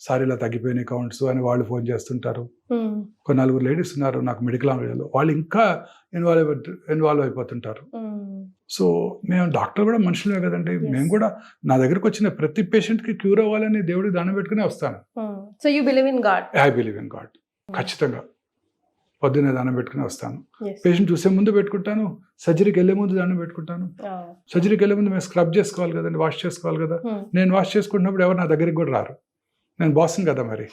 సార్ ఇలా తగ్గిపోయినాయి కౌంట్స్ అని వాళ్ళు ఫోన్ చేస్తుంటారు. ఒక 4 లేడీస్ ఉన్నారు నాకు మెడికల్ ఆంగ్లంలో, వాళ్ళు ఇంకా ఇన్వాల్వ్ అయిపోతుంటారు. సో మేము డాక్టర్ కూడా మనుషులే కదండి, మేము కూడా నా దగ్గరకు వచ్చిన ప్రతి పేషెంట్కి క్యూర్ అవ్వాలని దేవుడికి దండం పెట్టుకునే వస్తాను. So you believe in God? I believe in God, ఖచ్చితంగా పొద్దున్నే దండం పెట్టుకుని వస్తాను. పేషెంట్ చూసే ముందు పెట్టుకుంటాను, సర్జరీకి వెళ్ళే ముందు దండం పెట్టుకుంటాను. సర్జరీకి వెళ్ళే ముందు మేము స్క్రబ్ చేసుకోవాలి కదండి, వాష్ చేసుకోవాలి కదా. నేను వాష్ చేసుకుంటున్నప్పుడు ఎవరు నా దగ్గరికి కూడా రారు, నేను బాస్ని కదా మరి.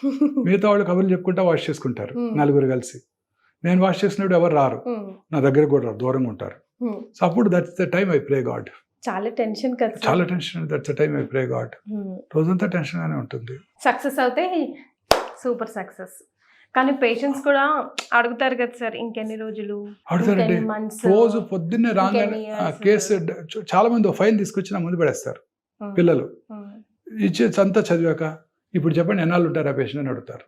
మిగతా వాళ్ళు కబుర్లు చెప్పుకుంటా వాష్ చేసుకుంటారు 4 కలిసి. నేను వాష్ చేసినప్పుడు ఎవరు రారు, నా దగ్గరికి కూడా రారు, దూరంగా ఉంటారు. సో అప్పుడు that's the time I pray God. చాలా టెన్షన్ కదా, చాలా tension. That's the time I pray God. రోజంతా టెన్షన్ గానే ఉంటుంది. సక్సెస్ అవుతే సూపర్ సక్సెస్, కానీ పేషెంట్స్ కూడా అడుగుతారు కదా సార్ ఇంకెన్ని రోజులు, అడుగుతారండి. రోజు పొద్దున్నే రాగానే కేసు చాలా మంది ఫైల్ తీసుకొచ్చి నా ముందు పడేస్తారు పిల్లలు. ఇచ్చేసి అంతా చదివాక ఇప్పుడు చెప్పండి ఎన్నాళ్ళు ఉంటారు ఆ పేషెంట్ అని అడుగుతారు.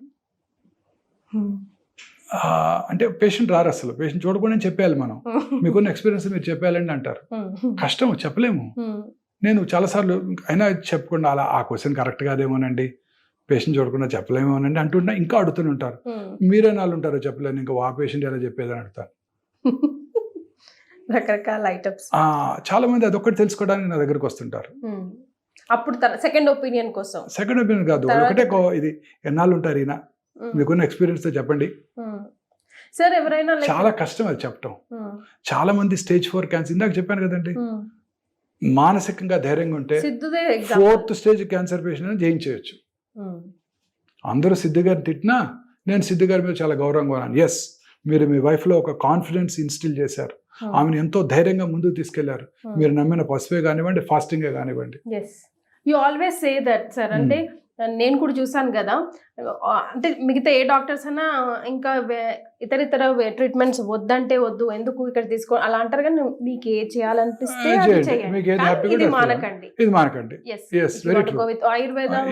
అంటే పేషెంట్ రారు అసలు, పేషెంట్ చూడకుండా చెప్పేయాలి మనం, మీకున్న ఎక్స్పీరియన్స్ మీరు చెప్పేయాలండి అంటారు. కష్టం, చెప్పలేము. నేను చాలాసార్లు అయినా చెప్పకుండా అలా ఆ క్వశ్చన్ కరెక్ట్ కాదేమోనండి, పేషెంట్ చూడకుండా చెప్పలేమోనండి అంటుంటా, ఇంకా అడుగుతూనే ఉంటారు. మీరే నాళ్ళు ఉంటారో చెప్పలేను, ఇంకా ఆ పేషెంట్ ఎలా చెప్పేదని అడుగుతారు. రకరకాల ఐటమ్స్. చాలా మంది అదొక్కటి తెలుసుకోవడానికి నా దగ్గరకు వస్తుంటారు. అప్పుడు సెకండ్ ఒపీనియన్ కోసం. సెకండ్ ఒపీనియన్ కాదు, ఒకటే ఇది ఎన్నాళ్ళు ఉంటారు ఈయన, మీకున్న ఎక్స్పీరియన్స్ తో చెప్పండి సార్. ఎవరైనా చాలా కష్టం అది చెప్పటం. చాలా మంది స్టేజ్ 4 క్యాన్సర్, ఇందాక చెప్పాను కదండి, మానసికంగా ధైర్యంగా ఉంటే 4th స్టేజ్ క్యాన్సర్ పేషెంట్ అని జయించేయచ్చు. అందరూ సిద్ధు గారిని తిట్టినా నేను సిద్ధు గారి మీద చాలా గౌరవంగా ఉన్నాను. ఎస్, మీరు మీ వైఫ్లో ఒక కాన్ఫిడెన్స్ ఇన్స్టిల్ చేశారు, ఆమెను ఎంతో ధైర్యంగా ముందుకు తీసుకెళ్లారు. మీరు నమ్మిన పసుపే కానివ్వండి, ఫాస్టింగే కానివ్వండి. You always say that sir. అంటే నేను కూడా చూసాను కదా, అంటే మిగతా ఏ డాక్టర్స్ అన్నా ఇంకా ఇతర ట్రీట్మెంట్స్ వద్దంటే వద్దు, ఎందుకు ఇక్కడ తీసుకో అలా అంటారు, కానీ మీకు ఏ చేయాలనిపిస్తే ఇది మానకండి, ఇది మానకండి. ఆయుర్వేదం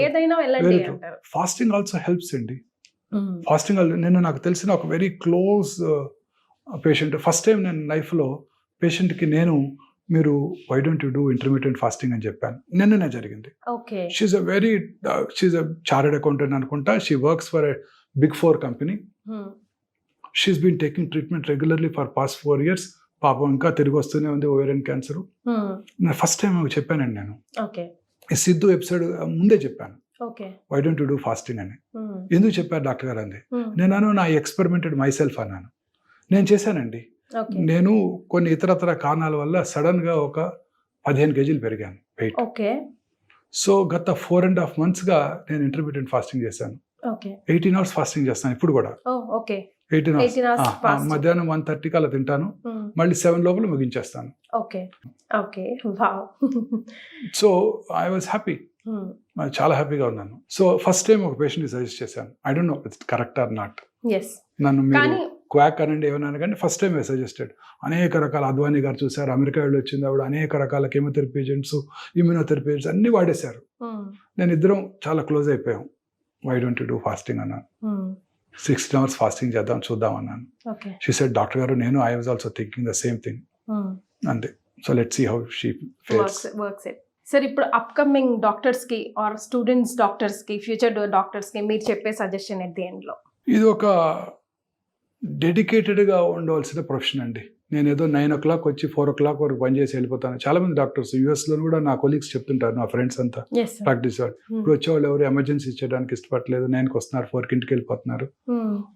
ఏదైనా వెళ్ళండి అంటారు. ఫాస్టింగ్ ఆల్సో హెల్ప్స్ అండి. ఫాస్టింగ్ నిన్న నాకు తెలిసిన ఒక very close patient, first time నేను లైఫ్లో పేషెంట్కి నేను మీరు why don't you do intermediate fasting అని చెప్పాను. నిన్ననే జరిగింది. షీఈ్ అ చార్టెడ్ అకౌంటెంట్ అనుకుంటా. She works for a big 4 company. She's been taking treatment regularly for past 4 years. పాపం ఇంకా తిరిగి వస్తూనే ఉంది ఓవేరియన్ క్యాన్సర్. నేను ఫస్ట్ టైం చెప్పానండి నేను ఈ సిద్ధు ఎపిసోడ్ ముందే చెప్పాను, why don't you do fasting అని. ఎందుకు చెప్పారు డాక్టర్ గారు అంది. నేను నా ఎక్స్పెరిమెంటెడ్ మై సెల్ఫ్ అన్నాను. నేను చేశానండి. నేను కొన్ని ఇతరత్ర కారణాల వల్ల సడన్ గా ఒక 15 kgs పెరిగాను వెయిట్. సో గత 4.5 months గా నేను ఇంటర్మీడియట్ ఫాస్టింగ్ చేశాను. 18 hours ఫాస్టింగ్ చేస్తాను ఇప్పుడు కూడా. 18 hours మధ్యాహ్నం 1:30 అలా తింటాను, మళ్ళీ 7 లోపల ముగించేస్తాను. సో ఐ వాజ్ హ్యాపీ, చాలా హ్యాపీగా ఉన్నాను. సో ఫస్ట్ టైం ఒక పేషెంట్ సజెస్ట్ చేశాను. I don't know it's correct or not, నన్ను మీరు క్వాక్ అనండి ఏమన్నా కానీ ఫస్ట్ టైం సజెస్టెడ్. అనేక రకాల అద్వానీ గారు చూశారు, అమెరికా వెళ్ళి వచ్చింది ఆవిడ, అనేక రకాల కెమోథెరపీ ఏజెంట్స్, ఇమ్యూనోథెరపీ ఏజెంట్స్ అన్ని వాడేశారు. నేను ఇద్దరం చాలా క్లోజ్ అయిపోయాం. Why don't you do fasting అన్నాను. 16 hours ఫాస్టింగ్ చేద్దాం చూద్దాం అన్నాను. షీ సెడ్ డాక్టర్ గారు నేను I was also thinking the same thing అంతే. So let's see how she fares. Sir ఇప్పుడు అప్కమింగ్ డాక్టర్స్ కి ఆర్ స్టూడెంట్స్ డాక్టర్స్ కి, ఫ్యూచర్ డాక్టర్స్ కి మీరు చెప్పే సజెషన్ ఎట్ ది ఎండ్ లో? ఇది ఒక డెడికేటెడ్గా ఉండవలసిన ప్రొఫెషన్ అండి. నేను ఏదో 9 o'clock వచ్చి 4 o'clock వరకు పనిచేసి వెళ్ళిపోతాను. చాలా మంది డాక్టర్స్ యూఎస్లో కూడా నా కొలీగ్స్ చెప్తుంటారు, నా ఫ్రెండ్స్ అంతా ప్రాక్టీస్ వాళ్ళు. ఇప్పుడు వచ్చేవాళ్ళు ఎవరు ఎమర్జెన్సీ ఇచ్చేయడానికి ఇష్టపడలేదు, 9కి వస్తున్నారు, 4కి ఇంటికి వెళ్ళిపోతున్నారు.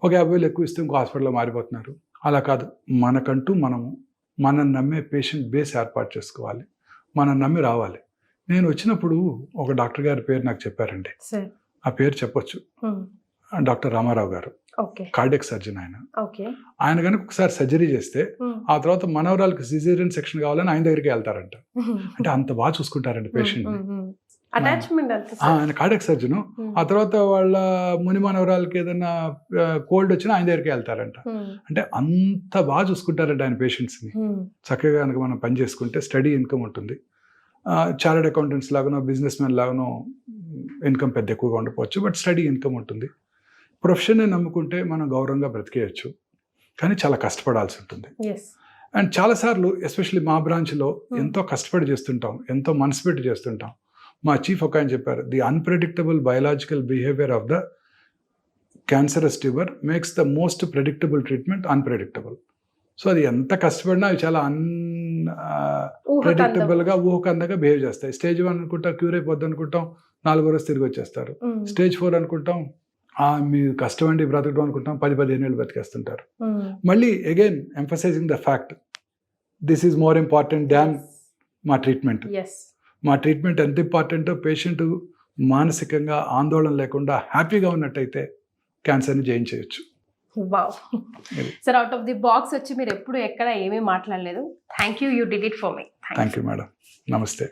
ఒక 50,000 ఎక్కువ ఇస్తే ఇంకో హాస్పిటల్లో మారిపోతున్నారు. అలా కాదు, మనకంటూ మనం నమ్మే పేషెంట్ బేస్ ఏర్పాటు చేసుకోవాలి, మనం నమ్మి రావాలి. నేను వచ్చినప్పుడు ఒక డాక్టర్ గారి పేరు నాకు చెప్పారండి, ఆ పేరు చెప్పొచ్చు, డాక్టర్ రామారావు గారు, కార్డియాక్ సర్జన్. ఆయన కనుక ఒకసారి సర్జరీ చేస్తే ఆ తర్వాత మనవరాలకి సిజేరియన్ సెక్షన్ కావాలని ఆయన దగ్గరికి వెళ్తారంట. అంటే అంత బాగా చూసుకుంటారండి పేషెంట్. ఆయన కార్డియాక్ సర్జన్. ఆ తర్వాత వాళ్ళ ముని మనవరాలకి ఏదైనా కోల్డ్ వచ్చినా ఆయన దగ్గరికి వెళ్తారంట. అంటే అంత బాగా చూసుకుంటారంట ఆయన పేషెంట్స్ ని. చక్కగా కనుక మనం పని చేసుకుంటే స్టడీ ఇన్కమ్ ఉంటుంది. చార్టెడ్ అకౌంటెంట్స్ లాగానో బిజినెస్ మ్యాన్ లాగానో ఇన్కమ్ పెద్ద ఎక్కువగా ఉండకపోవచ్చు, బట్ స్టడీ ఇన్కమ్ ఉంటుంది. ప్రొఫెషన్ని నమ్ముకుంటే మనం గౌరవంగా బ్రతికేయచ్చు, కానీ చాలా కష్టపడాల్సి ఉంటుంది. ఎస్. అండ్ చాలాసార్లు ఎస్పెషల్లీ మా బ్రాంచ్లో ఎంతో కష్టపడి చేస్తుంటాం, ఎంతో మనసు పెట్టి చేస్తుంటాం. మా చీఫ్ ఒక ఆయన చెప్పారు, the unpredictable biological behaviour of the cancerous tuber makes the most predictable treatment unpredictable. So అది ఎంత కష్టపడినా అవి చాలా ప్రెడిక్టబుల్గా ఊహకందంగా బిహేవ్ చేస్తాయి. స్టేజ్ 1 అనుకుంటాం క్యూర్ అయిపోద్ది అనుకుంటాం, 4 రోజు తిరిగి వచ్చేస్తారు. స్టేజ్ 4 అనుకుంటాం మీరు కష్టం అండి బ్రతకడం అనుకుంటాం, 10-15 ఏళ్ళు బతికేస్తుంటారు. మళ్ళీ again emphasising the fact, this is more important than మా ట్రీట్మెంట్. మా ట్రీట్మెంట్ ఎంత ఇంపార్టెంటో పేషెంట్ మానసికంగా ఆందోళన లేకుండా హ్యాపీగా ఉన్నట్టయితే క్యాన్సర్ని జయించేయచ్చు. Wow sir, out of the box వచ్చి మీరు ఎప్పుడు ఎక్కడ ఏమీ మాట్లాడలేదు. Thank you, you did it for me. Thank you madam, నమస్తే.